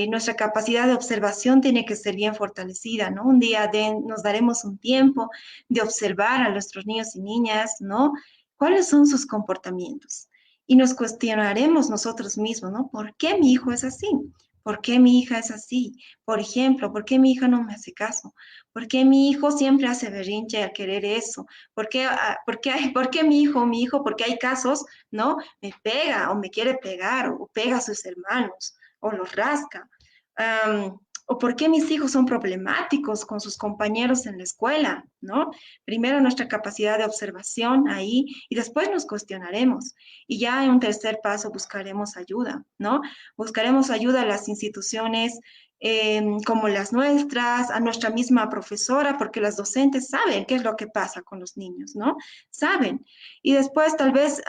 nuestra capacidad de observación tiene que ser bien fortalecida, ¿no? Un día nos daremos un tiempo de observar a nuestros niños y niñas, ¿no? ¿Cuáles son sus comportamientos? Y nos cuestionaremos nosotros mismos, ¿no? ¿Por qué mi hijo es así? ¿Por qué mi hija es así? Por ejemplo, ¿por qué mi hija no me hace caso? ¿Por qué mi hijo siempre hace berrinche al querer eso? ¿Por qué mi hijo, porque hay casos, ¿no? Me pega o me quiere pegar o pega a sus hermanos o los rasca. ¿O por qué mis hijos son problemáticos con sus compañeros en la escuela? ¿No? Primero nuestra capacidad de observación ahí y después nos cuestionaremos. Y ya en un tercer paso buscaremos ayuda, ¿no? Buscaremos ayuda a las instituciones como las nuestras, a nuestra misma profesora, porque las docentes saben qué es lo que pasa con los niños, ¿no? Saben. Y después tal vez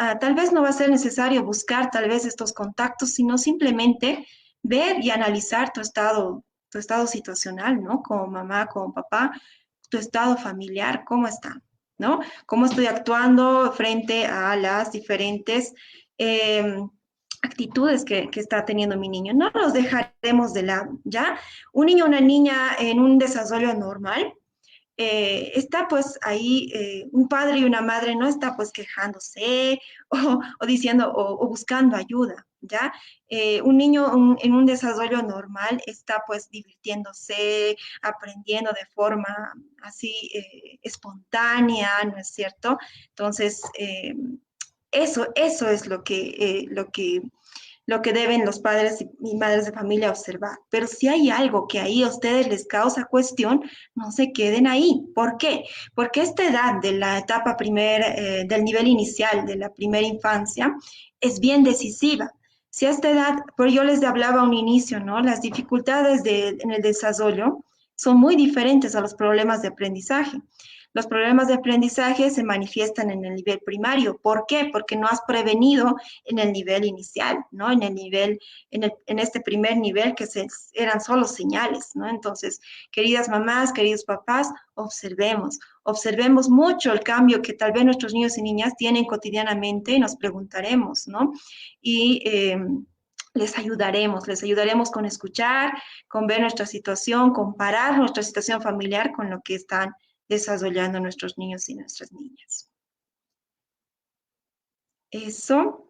no va a ser necesario buscar tal vez estos contactos, sino simplemente ver y analizar tu estado situacional, ¿no? Como mamá, como papá, tu estado familiar, ¿cómo está? ¿No? ¿Cómo estoy actuando frente a las diferentes actitudes que está teniendo mi niño? No los dejaremos de lado, ¿ya? Un niño o una niña en un desarrollo normal, está pues ahí un padre y una madre no está pues quejándose o diciendo o buscando ayuda, ¿ya? Un niño en un desarrollo normal está pues divirtiéndose, aprendiendo de forma así espontánea, ¿no es cierto? Entonces, eso es lo que deben los padres y madres de familia observar. Pero si hay algo que ahí a ustedes les causa cuestión, no se queden ahí. ¿Por qué? Porque esta edad de la etapa del nivel inicial, de la primera infancia, es bien decisiva. Si a esta edad, pero yo les hablaba a un inicio, ¿no? Las dificultades en el desarrollo son muy diferentes a los problemas de aprendizaje. Los problemas de aprendizaje se manifiestan en el nivel primario. ¿Por qué? Porque no has prevenido en el nivel inicial, ¿no? En este primer nivel eran solo señales, ¿no? Entonces, queridas mamás, queridos papás, observemos mucho el cambio que tal vez nuestros niños y niñas tienen cotidianamente y nos preguntaremos, ¿no? Y les ayudaremos con escuchar, con ver nuestra situación, comparar nuestra situación familiar con lo que están desarrollando nuestros niños y nuestras niñas. Eso.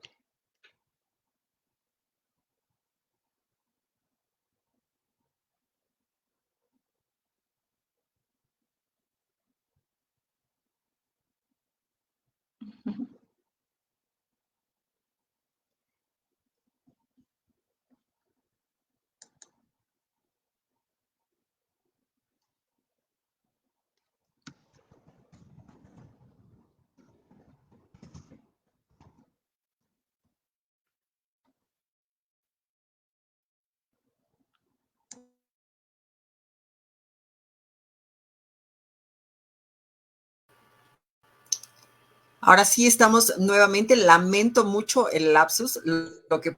Ahora sí estamos nuevamente. Lamento mucho el lapsus. Lo que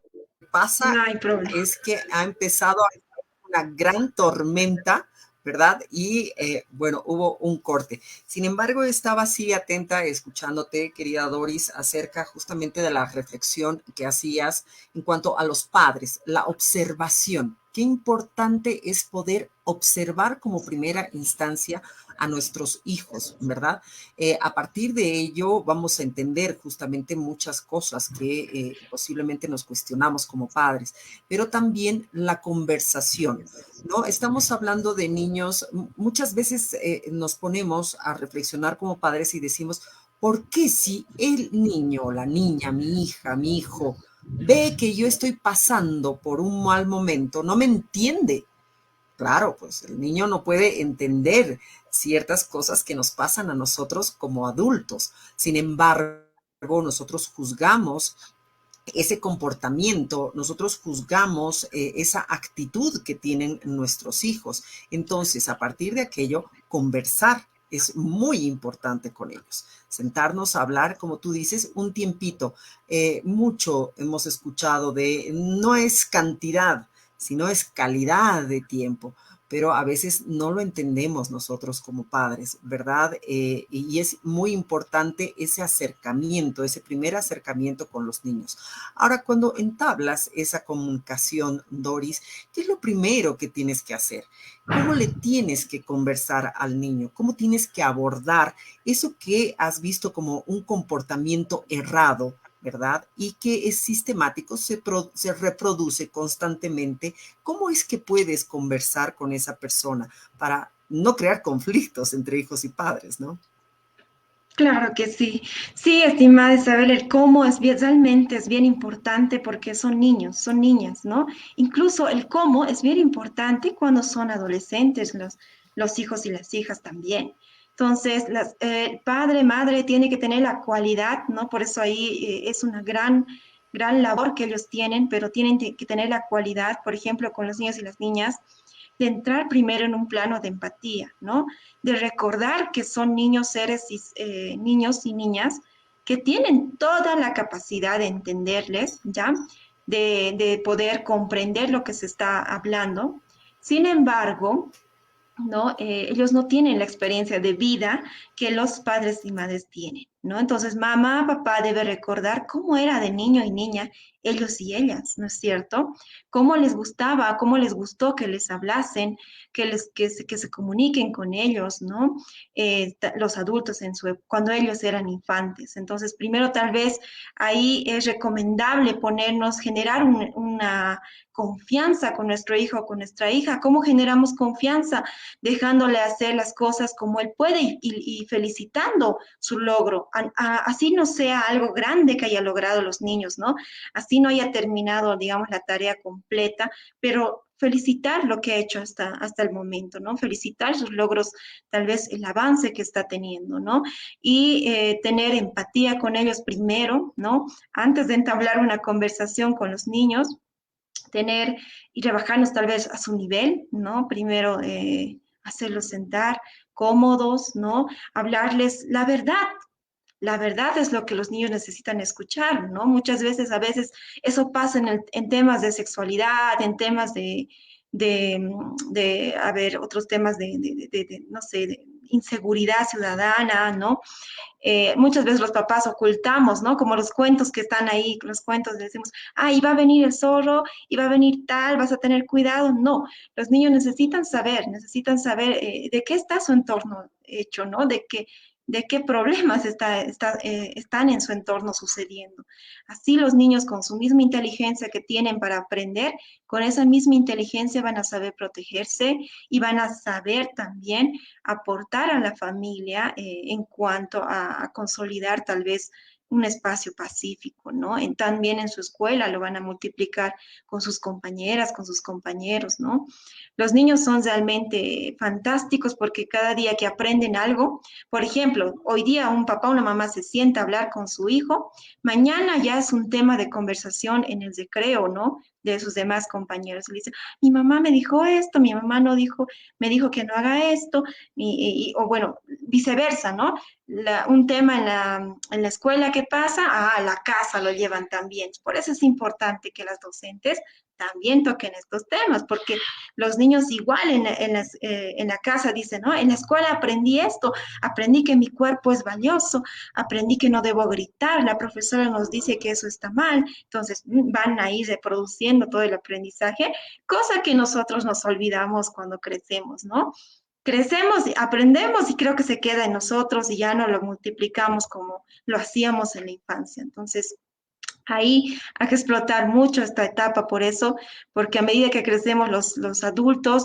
pasa no hay problema. es que ha empezado una gran tormenta, ¿verdad? Y bueno, hubo un corte. Sin embargo, estaba así atenta escuchándote, querida Doris, acerca justamente de la reflexión que hacías en cuanto a los padres, la observación. Qué importante es poder observar como primera instancia a nuestros hijos, ¿verdad? A partir de ello vamos a entender justamente muchas cosas que posiblemente nos cuestionamos como padres, pero también la conversación, ¿no? Estamos hablando de niños, muchas veces nos ponemos a reflexionar como padres y decimos, ¿por qué si el niño, la niña, mi hija, mi hijo, ve que yo estoy pasando por un mal momento, no me entiende? Claro, pues el niño no puede entender ciertas cosas que nos pasan a nosotros como adultos. Sin embargo, nosotros juzgamos ese comportamiento, nosotros juzgamos esa actitud que tienen nuestros hijos. Entonces, a partir de aquello, conversar es muy importante con ellos. Sentarnos a hablar, como tú dices, un tiempito. Mucho hemos escuchado de no es cantidad, sino es calidad de tiempo, pero a veces no lo entendemos nosotros como padres, ¿verdad? Y es muy importante ese acercamiento, ese primer acercamiento con los niños. Ahora, cuando entablas esa comunicación, Doris, ¿qué es lo primero que tienes que hacer? ¿Cómo le tienes que conversar al niño? ¿Cómo tienes que abordar eso que has visto como un comportamiento errado, ¿verdad? Y que es sistemático, se reproduce constantemente? ¿Cómo es que puedes conversar con esa persona para no crear conflictos entre hijos y padres, ¿no? Claro que sí. Sí, estimada Isabel, el cómo realmente es bien importante porque son niños, son niñas, ¿no? Incluso el cómo es bien importante cuando son adolescentes, los hijos y las hijas también. Entonces, padre, madre tiene que tener la cualidad, ¿no? Por eso ahí es una gran labor que ellos tienen, pero tienen que tener la cualidad, por ejemplo, con los niños y las niñas, de entrar primero en un plano de empatía, ¿no? De recordar que son niños, niños y niñas que tienen toda la capacidad de entenderles, ¿ya? De poder comprender lo que se está hablando. Sin embargo, ¿no? Ellos no tienen la experiencia de vida que los padres y madres tienen, ¿no? Entonces, mamá, papá debe recordar cómo era de niño y niña ellos y ellas, ¿no es cierto? Cómo les gustaba, cómo les gustó que les hablasen, que se comuniquen con ellos, ¿no? Los adultos cuando ellos eran infantes. Entonces, primero tal vez ahí es recomendable generar una confianza con nuestro hijo o con nuestra hija. ¿Cómo generamos confianza? Dejándole hacer las cosas como él puede y felicitando su logro. Así no sea algo grande que haya logrado los niños, ¿no? Así no haya terminado, digamos, la tarea completa, pero felicitar lo que ha hecho hasta el momento, ¿no? Felicitar sus logros, tal vez el avance que está teniendo, ¿no? Y tener empatía con ellos primero, ¿no? Antes de entablar una conversación con los niños, tener y rebajarnos tal vez a su nivel, ¿no? Primero hacerlos sentar cómodos, ¿no? Hablarles la verdad. La verdad es lo que los niños necesitan escuchar, ¿no? Muchas veces, a veces, eso pasa en temas de sexualidad, en temas a ver, otros temas no sé, de inseguridad ciudadana, ¿no? Muchas veces los papás ocultamos, ¿no? Como los cuentos que están ahí, los cuentos le decimos, ah, y va a venir el zorro, y va a venir tal, vas a tener cuidado. No, los niños necesitan saber de qué está su entorno hecho, ¿no? De qué problemas están en su entorno sucediendo. Así los niños con su misma inteligencia que tienen para aprender, con esa misma inteligencia van a saber protegerse y van a saber también aportar a la familia en cuanto a consolidar tal vez un espacio pacífico, ¿no? También en su escuela lo van a multiplicar con sus compañeras, con sus compañeros, ¿no? Los niños son realmente fantásticos porque cada día que aprenden algo, por ejemplo, hoy día un papá o una mamá se sienta a hablar con su hijo, mañana ya es un tema de conversación en el recreo, ¿no? De sus demás compañeros. Le dice, mi mamá me dijo esto, mi mamá no dijo, me dijo que no haga esto, o bueno, viceversa, ¿no? Un tema en la escuela que pasa, a la casa lo llevan también. Por eso es importante que las docentes también toquen estos temas, porque los niños igual en la casa dicen, ¿no? En la escuela aprendí esto, aprendí que mi cuerpo es valioso, aprendí que no debo gritar, la profesora nos dice que eso está mal, entonces van ahí reproduciendo todo el aprendizaje, cosa que nosotros nos olvidamos cuando crecemos, ¿no? Crecemos, aprendemos y creo que se queda en nosotros y ya no lo multiplicamos como lo hacíamos en la infancia. Entonces, ahí hay que explotar mucho esta etapa por eso, porque a medida que crecemos los adultos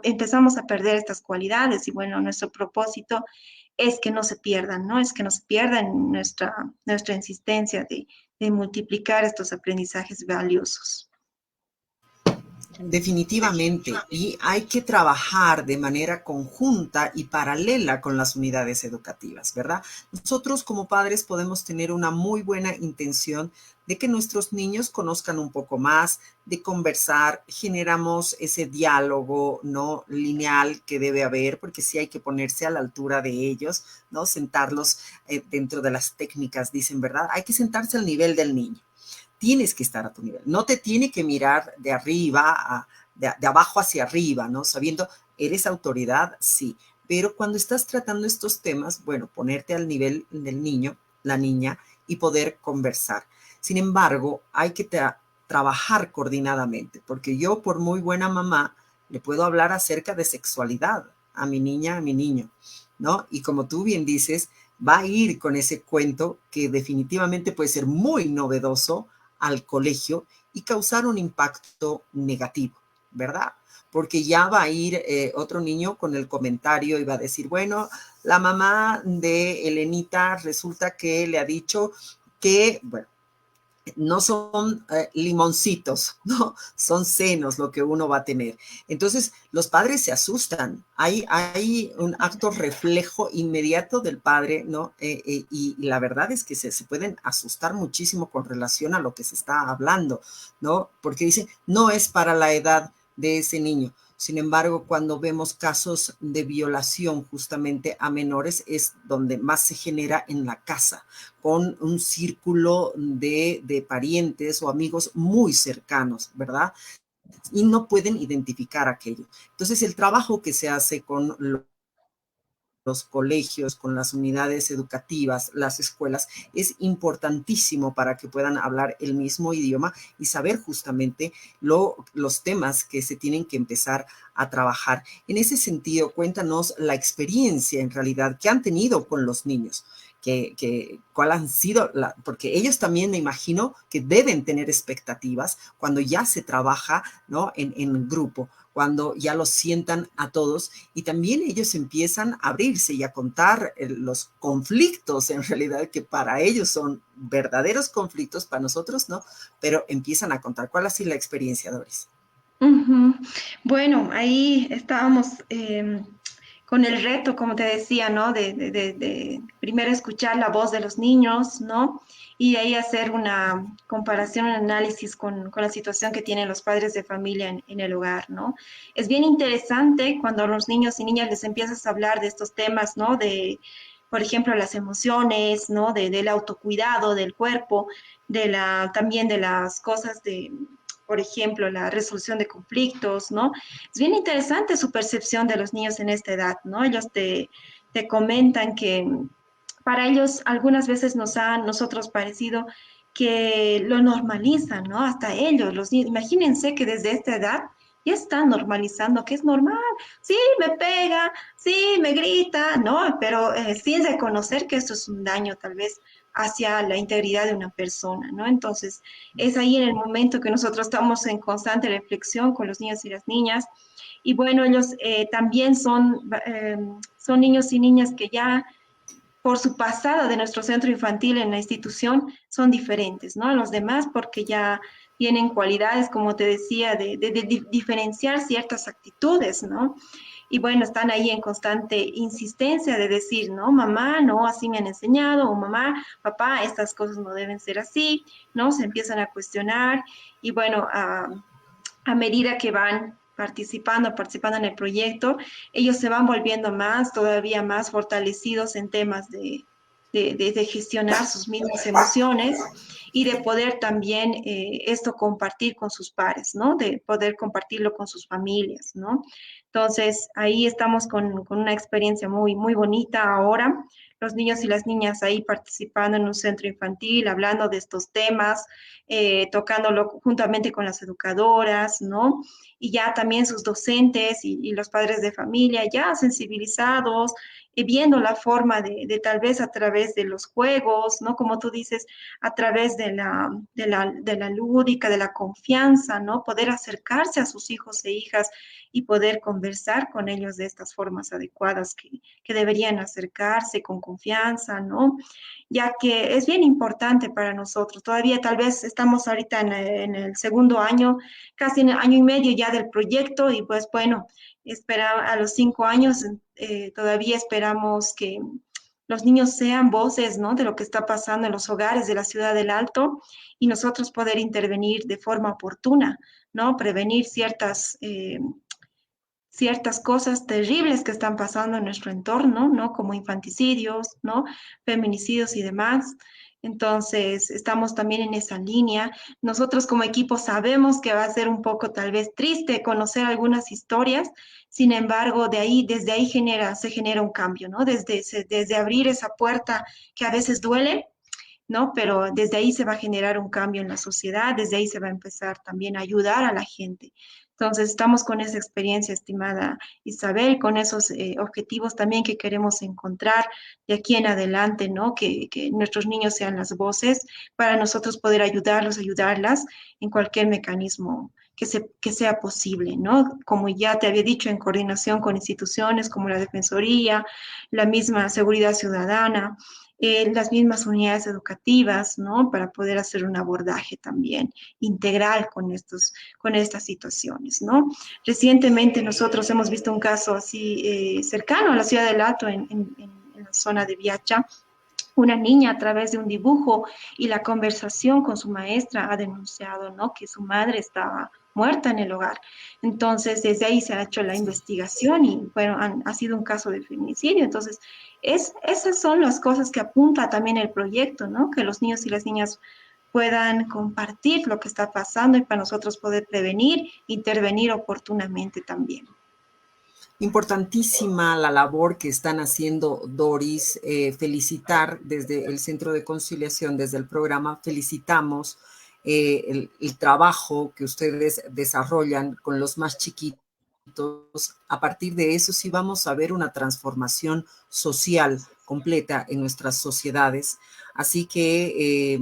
empezamos a perder estas cualidades y bueno, nuestro propósito es que no se pierdan, ¿no? Es que no se pierdan nuestra insistencia de multiplicar estos aprendizajes valiosos. Definitivamente, y hay que trabajar de manera conjunta y paralela con las unidades educativas, ¿verdad? Nosotros como padres podemos tener una muy buena intención de que nuestros niños conozcan un poco más, de conversar, generamos ese diálogo no lineal que debe haber, porque sí hay que ponerse a la altura de ellos, ¿no? Sentarlos dentro de las técnicas, dicen, ¿verdad? Hay que sentarse al nivel del niño. Tienes que estar a tu nivel, no te tiene que mirar de arriba, de abajo hacia arriba, ¿no? Sabiendo, eres autoridad, sí, pero cuando estás tratando estos temas, bueno, ponerte al nivel del niño, la niña, y poder conversar. Sin embargo, hay que trabajar coordinadamente, porque yo, por muy buena mamá, le puedo hablar acerca de sexualidad a mi niña, a mi niño, ¿no? Y como tú bien dices, va a ir con ese cuento que definitivamente puede ser muy novedoso al colegio y causar un impacto negativo, ¿verdad? Porque ya va a ir otro niño con el comentario y va a decir, bueno, la mamá de Elenita resulta que le ha dicho que, bueno, no son limoncitos, ¿no? Son senos lo que uno va a tener. Entonces, los padres se asustan. Hay un acto reflejo inmediato del padre, ¿no? Y la verdad es que se pueden asustar muchísimo con relación a lo que se está hablando, ¿no? Porque dicen, no es para la edad de ese niño. Sin embargo, cuando vemos casos de violación justamente a menores, es donde más se genera en la casa, con un círculo de parientes o amigos muy cercanos, ¿verdad? Y no pueden identificar aquello. Entonces, el trabajo que se hace con los colegios, con las unidades educativas, las escuelas, es importantísimo para que puedan hablar el mismo idioma y saber justamente los temas que se tienen que empezar a trabajar. En ese sentido, cuéntanos la experiencia en realidad que han tenido con los niños. ¿Cuál han sido? Porque ellos también me imagino que deben tener expectativas cuando ya se trabaja, ¿no? en grupo, cuando ya los sientan a todos y también ellos empiezan a abrirse y a contar los conflictos en realidad que para ellos son verdaderos conflictos, para nosotros no, pero empiezan a contar. ¿Cuál ha sido la experiencia, Doris? Bueno, ahí estábamos con el reto, como te decía, ¿no? De primero escuchar la voz de los niños, ¿no? Y de ahí hacer una comparación, un análisis con la situación que tienen los padres de familia en el hogar, ¿no? Es bien interesante cuando a los niños y niñas les empiezas a hablar de estos temas, ¿no? Por ejemplo, las emociones, ¿no? Del autocuidado del cuerpo, también de las cosas por ejemplo, la resolución de conflictos, ¿no? Es bien interesante su percepción de los niños en esta edad, ¿no? Ellos te comentan que para ellos algunas veces nos ha a nosotros parecido que lo normalizan, ¿no? Hasta ellos, los niños, imagínense que desde esta edad ya están normalizando que es normal, sí, me pega, sí, me grita, ¿no? Pero sin reconocer que esto es un daño tal vez hacia la integridad de una persona, ¿no? Entonces, es ahí en el momento que nosotros estamos en constante reflexión con los niños y las niñas. Y bueno, ellos también son niños y niñas que ya por su pasado de nuestro centro infantil en la institución son diferentes, ¿no? A los demás porque ya tienen cualidades, como te decía, de diferenciar ciertas actitudes, ¿no? Y bueno, están ahí en constante insistencia de decir, no, mamá, no, así me han enseñado, o mamá, papá, estas cosas no deben ser así, ¿no? Se empiezan a cuestionar y bueno, a medida que van participando en el proyecto, ellos se van volviendo todavía más fortalecidos en temas de gestionar sus mismas emociones y de poder también esto compartir con sus pares, ¿no? De poder compartirlo con sus familias, ¿no? Entonces, ahí estamos con una experiencia muy, muy bonita ahora. Los niños y las niñas ahí participando en un centro infantil, hablando de estos temas, tocándolo juntamente con las educadoras, ¿no? Y ya también sus docentes y los padres de familia ya sensibilizados, viendo la forma de tal vez a través de los juegos, ¿no? Como tú dices, a través de la lúdica, de la confianza, ¿no? Poder acercarse a sus hijos e hijas y poder conversar con ellos de estas formas adecuadas que deberían acercarse con confianza, ¿no? Ya que es bien importante para nosotros. Todavía tal vez estamos ahorita en el segundo año, casi en el año y medio ya del proyecto y pues bueno, a los 5 años todavía esperamos que los niños sean voces, ¿no? De lo que está pasando en los hogares de la ciudad del Alto y nosotros poder intervenir de forma oportuna, ¿no? Prevenir ciertas cosas terribles que están pasando en nuestro entorno, ¿no? Como infanticidios, ¿no? Feminicidios y demás. Entonces, estamos también en esa línea. Nosotros como equipo sabemos que va a ser un poco tal vez triste conocer algunas historias, sin embargo, desde ahí se genera un cambio, ¿no? Desde abrir esa puerta que a veces duele, ¿no? Pero desde ahí se va a generar un cambio en la sociedad, desde ahí se va a empezar también a ayudar a la gente. Entonces, estamos con esa experiencia, estimada Isabel, con esos objetivos también que queremos encontrar de aquí en adelante, ¿no? Que nuestros niños sean las voces para nosotros poder ayudarlos, ayudarlas en cualquier mecanismo que sea posible, ¿no? Como ya te había dicho, en coordinación con instituciones como la Defensoría, la misma Seguridad Ciudadana, las mismas unidades educativas, ¿no? Para poder hacer un abordaje también integral con estas situaciones, ¿no? Recientemente nosotros hemos visto un caso así cercano a la ciudad del Alto, en la zona de Viacha. Una niña, a través de un dibujo y la conversación con su maestra, ha denunciado, ¿no?, que su madre estaba muerta en el hogar. Entonces, desde ahí se ha hecho la investigación y, bueno, ha sido un caso de feminicidio. Entonces, esas son las cosas que apunta también el proyecto, ¿no? Que los niños y las niñas puedan compartir lo que está pasando y para nosotros poder prevenir, intervenir oportunamente también. Importantísima la labor que están haciendo, Doris. Felicitar desde el Centro de Conciliación, desde el programa, felicitamos el trabajo que ustedes desarrollan con los más chiquitos. A partir de eso sí vamos a ver una transformación social completa en nuestras sociedades. Así que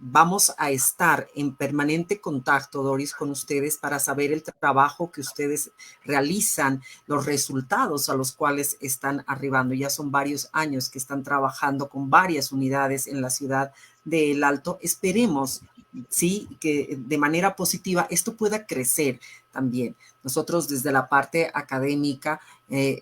vamos a estar en permanente contacto, Doris, con ustedes para saber el trabajo que ustedes realizan, los resultados a los cuales están arribando. Ya son varios años que están trabajando con varias unidades en la ciudad del Alto. Esperemos, sí, que de manera positiva esto pueda crecer también. Nosotros desde la parte académica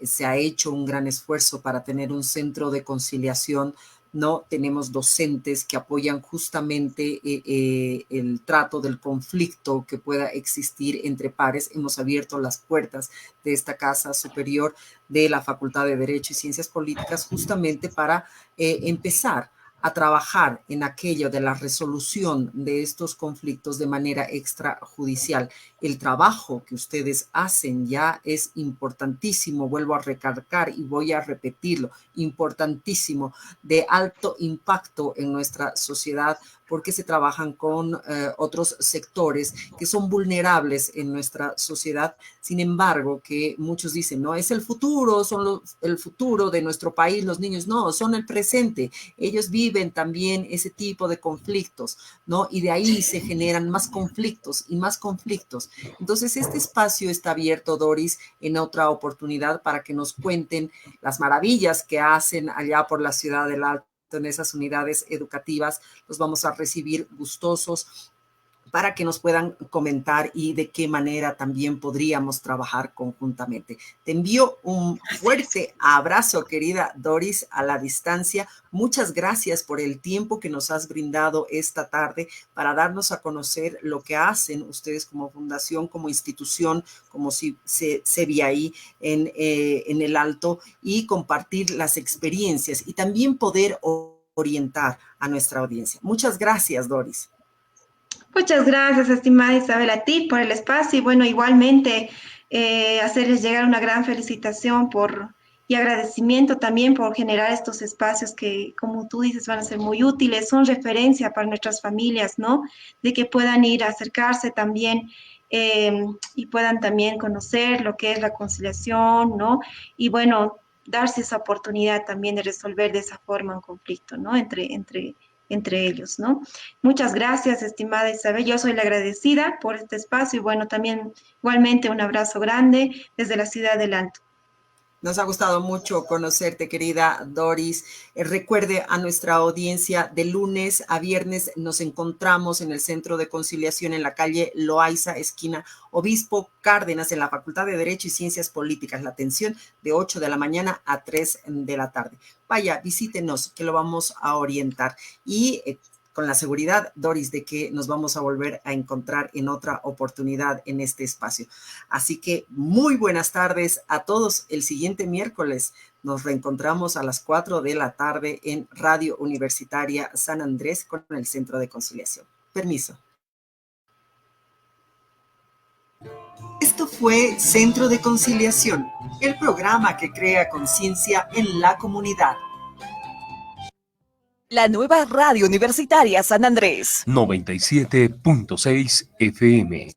se ha hecho un gran esfuerzo para tener un centro de conciliación, ¿no? Tenemos docentes que apoyan justamente el trato del conflicto que pueda existir entre pares. Hemos abierto las puertas de esta Casa Superior de la Facultad de Derecho y Ciencias Políticas justamente para empezar a trabajar en aquello de la resolución de estos conflictos de manera extrajudicial. El trabajo que ustedes hacen ya es importantísimo, vuelvo a recalcar y voy a repetirlo, importantísimo, de alto impacto en nuestra sociedad, porque se trabajan con otros sectores que son vulnerables en nuestra sociedad. Sin embargo, que muchos dicen, no, es el futuro, son el futuro de nuestro país, los niños. No, son el presente. Ellos viven también ese tipo de conflictos, ¿no? Y de ahí se generan más conflictos y más conflictos. Entonces, este espacio está abierto, Doris, en otra oportunidad para que nos cuenten las maravillas que hacen allá por la ciudad del Alto, en esas unidades educativas. Los vamos a recibir gustosos para que nos puedan comentar y de qué manera también podríamos trabajar conjuntamente. Te envío un fuerte abrazo, querida Doris, a la distancia. Muchas gracias por el tiempo que nos has brindado esta tarde para darnos a conocer lo que hacen ustedes como fundación, como institución, como CBI en el Alto, y compartir las experiencias y también poder orientar a nuestra audiencia. Muchas gracias, Doris. Muchas gracias, estimada Isabel, a ti por el espacio y, bueno, igualmente hacerles llegar una gran felicitación y agradecimiento también por generar estos espacios que, como tú dices, van a ser muy útiles, son referencia para nuestras familias, ¿no? De que puedan ir a acercarse también y puedan también conocer lo que es la conciliación, ¿no? Y, bueno, darse esa oportunidad también de resolver de esa forma un conflicto, ¿no? Entre ellos, ¿no? Muchas gracias, estimada Isabel. Yo soy la agradecida por este espacio y, bueno, también igualmente un abrazo grande desde la ciudad del Alto. Nos ha gustado mucho conocerte, querida Doris. Recuerde a nuestra audiencia, de lunes a viernes nos encontramos en el Centro de Conciliación en la calle Loaiza, esquina Obispo Cárdenas, en la Facultad de Derecho y Ciencias Políticas. La atención de 8 de la mañana a 3 de la tarde. Vaya, visítenos, que lo vamos a orientar. Y con la seguridad, Doris, de que nos vamos a volver a encontrar en otra oportunidad en este espacio. Así que muy buenas tardes a todos. El siguiente miércoles nos reencontramos a las 4 de la tarde en Radio Universitaria San Andrés con el Centro de Conciliación. Permiso. Esto fue Centro de Conciliación, el programa que crea conciencia en la comunidad. La nueva Radio Universitaria San Andrés. 97.6 FM.